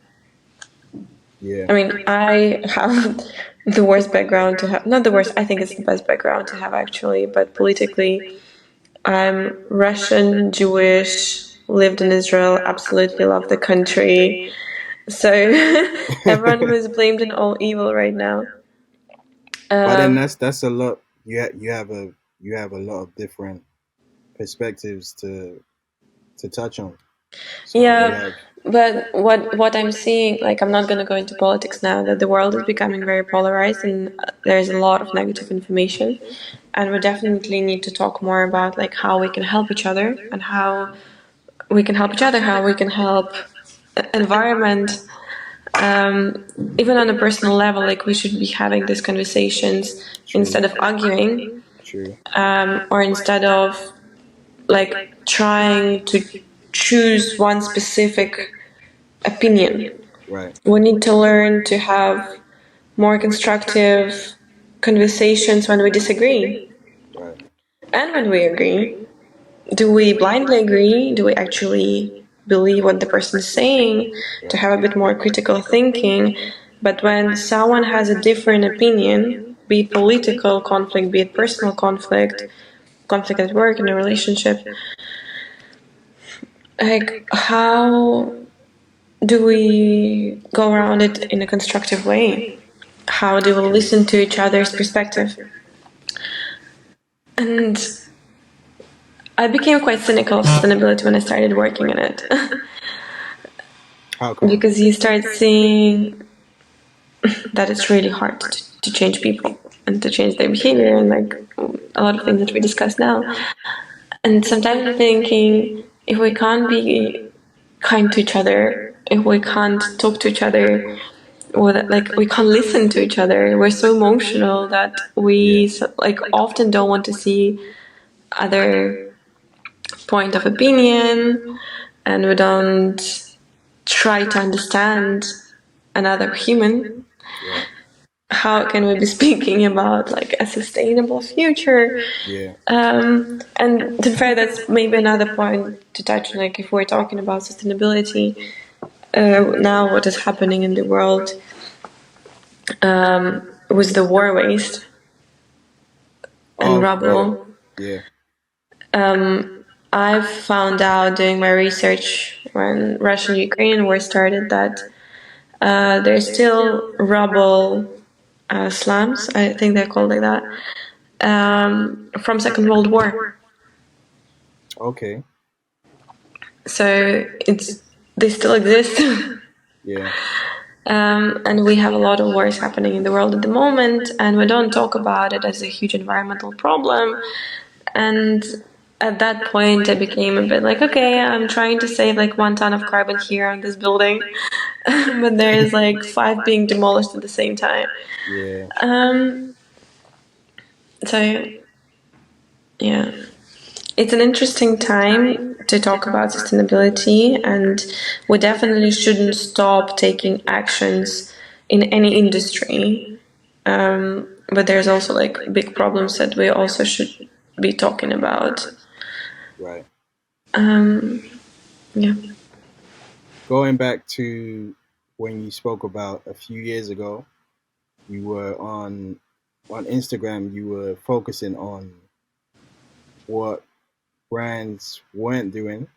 yeah, I mean, I have the worst background to have. Not the worst. I think it's the best background to have actually. But politically, I'm Russian, Jewish, lived in Israel, absolutely love the country. So everyone who is blamed in all evil right now. but then Um, that's a lot. You have a lot of different perspectives to touch on. So we Yeah, have, but what I'm seeing, like, I'm not going to go into politics now, that the world is becoming very polarized and there's a lot of negative information, and we definitely need to talk more about like how we can help each other and how we can help each other, how we can help environment. Even on a personal level, like we should be having these conversations true, instead of arguing, true, or instead of like trying to choose one specific opinion. right, We need to learn to have more constructive conversations when we disagree right, and when we agree. Do we blindly agree? Do we actually believe what the person is saying? To right, have a bit more critical thinking. But when someone has a different opinion, be it political conflict, be it personal conflict, conflict at work, in a relationship, like how do we go around it in a constructive way? How do we true, listen to each other's perspective? And I became quite cynical of sustainability when I started working in it. how come? Because you start seeing that it's really hard to change people and to change their behavior and like a lot of things that we discuss now. And sometimes I'm thinking, if we can't be kind to each other, if we can't talk to each other, or that, like we can't listen to each other, we're so emotional that Yeah, we like often don't want to see other point of opinion, and we don't try to understand another human. right, How can we be speaking about like a sustainable future? yeah, And to be fair, that's maybe another point to touch on. Like, if we're talking about sustainability, now what is happening in the world, with the war waste and oh, yeah, rubble, yeah, I've found out doing my research when Russia and Ukraine war started that there's still rubble slums, I think they're called like that, from Second World War. okay, So it's they still exist. yeah, And we have a lot of wars happening in the world at the moment, and we don't talk about it as a huge environmental problem. And at that point, I became a bit like, okay, I'm trying to save like 1 ton of carbon here on this building, but there is like 5 being demolished at the same time. yeah, Um, so yeah, it's an interesting time to talk about sustainability, and we definitely shouldn't stop taking actions in any industry. But there's also like big problems that we also should be talking about. right. Um, yeah. Going back to when you spoke about a few years ago, you were on Instagram. You were focusing on what brands weren't doing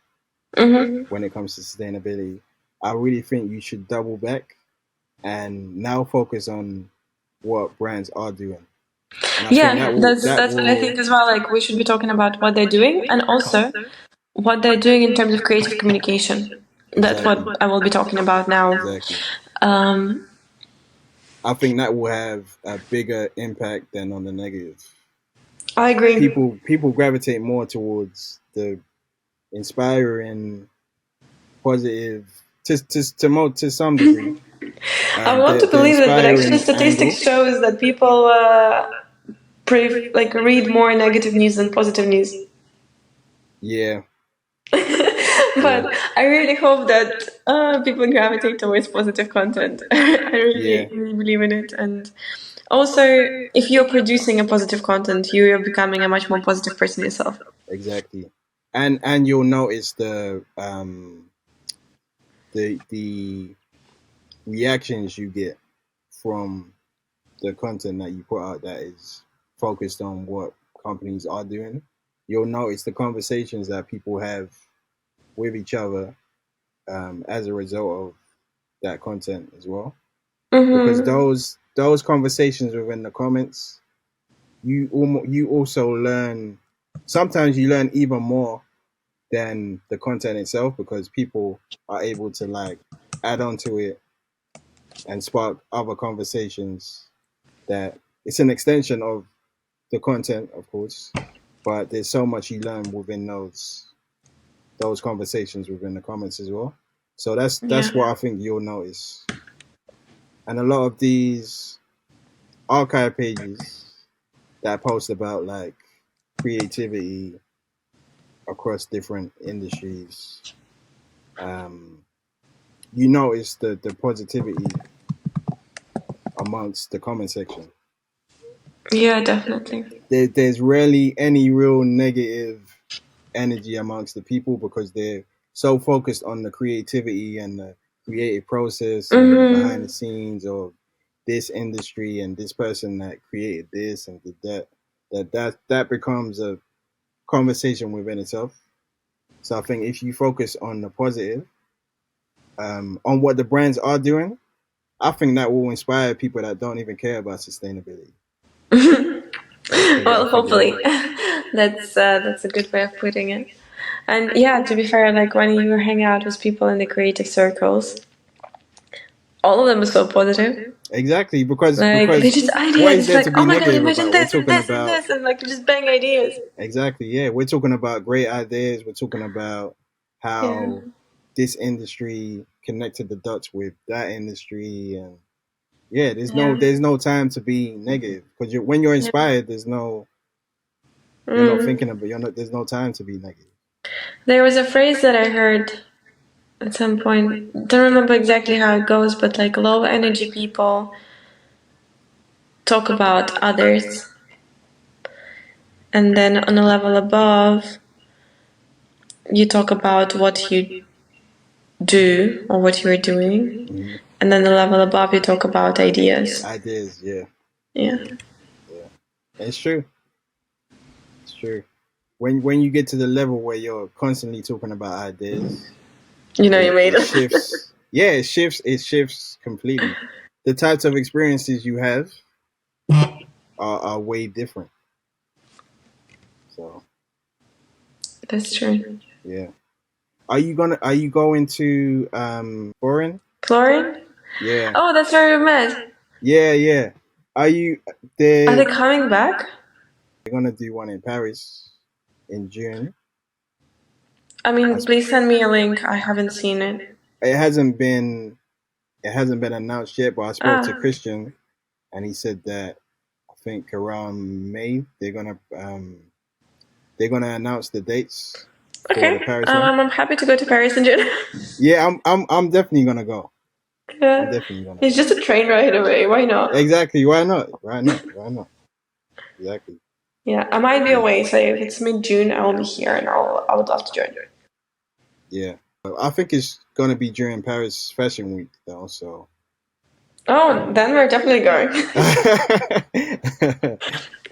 Mm-hmm. when it comes to sustainability. I really think you should double back and now focus on what brands are doing. And I think Yeah, that that's what I will think as well. Like, we should be talking about what they're doing and also what they're doing in terms of creative communication. That's what exactly, I will be talking about now. exactly. Um, I think that will have a bigger impact than on the negative. I agree. People gravitate more towards the inspiring, positive, to some degree, I want to the believe it, but actually, inspiring statistics angle. shows that people like read more negative news than positive news. Yeah, yeah, But I really hope that people gravitate towards positive content. I really, yeah, really believe in it. And also, if you're producing a positive content, you are becoming a much more positive person yourself. exactly. And you'll notice the reactions you get from the content that you put out that is focused on what companies are doing. You'll notice the conversations that people have with each other as a result of that content as well. Because Mm-hmm. those conversations within the comments, you also learn. Sometimes you learn even more than the content itself, because people are able to like add on to it and spark other conversations that it's an extension of the content, of course, but there's so much you learn within those conversations within the comments as well. So Yeah. that's what I think you'll notice. And a lot of these archive pages that post about like creativity across different industries, um, you notice the positivity amongst the comment section. Yeah, definitely. There's rarely any real negative energy amongst the people, because they're so focused on the creativity and the creative process and behind the Mm-hmm. scenes of this industry and this person that created this and did that becomes a conversation within itself. So I think if you focus on the positive, on what the brands are doing, I think that will inspire people that don't even care about sustainability. I Well, think it will. hopefully, that's a good way of putting it. And yeah, to be fair, like when you hang out with people in the creative circles, all of them are so positive. Exactly, because Like they just what is ideas. It's there to like, oh be my god, negative imagine about? We're this and talking this and about this, and like just bang ideas. exactly, yeah. We're talking about great ideas. We're talking about Yeah, how this industry connected the dots with that industry, and yeah, yeah, there's no time to be negative, because when you're yeah. inspired, you're not Mm. thinking about you're not there's no time to be negative. There was a phrase that I heard at some point. Don't remember exactly how it goes, but like low energy people talk about others, and then on a level above, you talk about what you do or what you're doing, Hmm. and then the level above, you talk about ideas. Ideas, yeah, Yeah, yeah, yeah. It's true. It's true. When you get to the level where you're constantly talking about ideas, you know, you made it it. shifts. Yeah, it shifts completely. The types of experiences you have are way different. So That's true. yeah. Are you going to foreign? Chlorine? Yeah. Oh, that's where we met. Yeah, yeah. Are you Are they're they coming back? gonna do one in Paris in June. I I mean, s- please send me a link. I haven't seen it. it hasn't been announced yet, but I spoke to Ah, Christian and he said that I think around May they're gonna announce the dates for the okay. Paris one. I'm happy to go to Paris in June. Yeah, I'm definitely gonna go. I'm Yeah. definitely gonna It's go. just a train ride away. Why not? Exactly. Why not? Why not? Why not? Exactly. Yeah, I might be Yeah. away, so if it's mid June, I will be here, and I would love to join. Yeah. I think it's gonna be during Paris Fashion Week though, so Oh, then we're definitely going.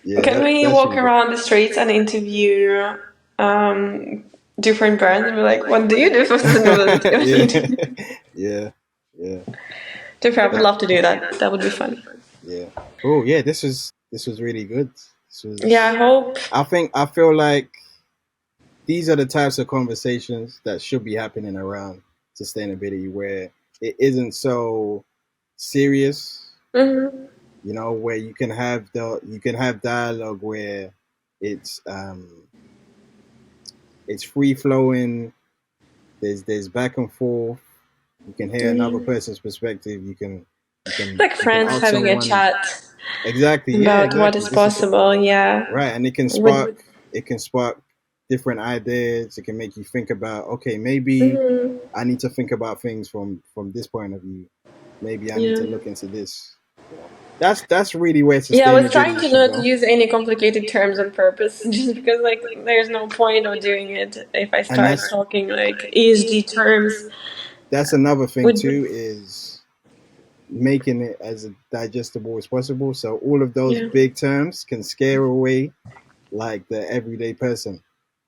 yeah, Can we that should walk be good. around the streets and interview um, different brands and be like, what do you do for sustainability? What do you Yeah, do? yeah, yeah, To be fair, I would that, love to do that. That would be fun. yeah. Oh yeah, this was really good. This Yeah, I was. hope. I feel like these are the types of conversations that should be happening around sustainability, where it isn't so serious. Mhm. Where you can have dialogue where it's it's free flowing. There's back and forth. You can hear another Yeah. person's perspective. Like You can friends ask having a someone chat exactly. Yeah, about what exactly. is This is possible. Yeah. right, and With. it can spark different ideas. It can make you think about, okay, maybe Mhm. I need to think about things from this point of view. Maybe I need Yeah. to look into this. That's really where Yeah, I was trying sustainability to should not go. use any complicated terms on purpose, just because like there's no point of doing it if I And start talking like ESG terms. that's another thing Would. too, is making it as digestible as possible. So all of those Yeah. big terms can scare away like the everyday person.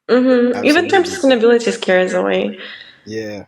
Even terms Absolutely. of sustainability scares away. Yeah.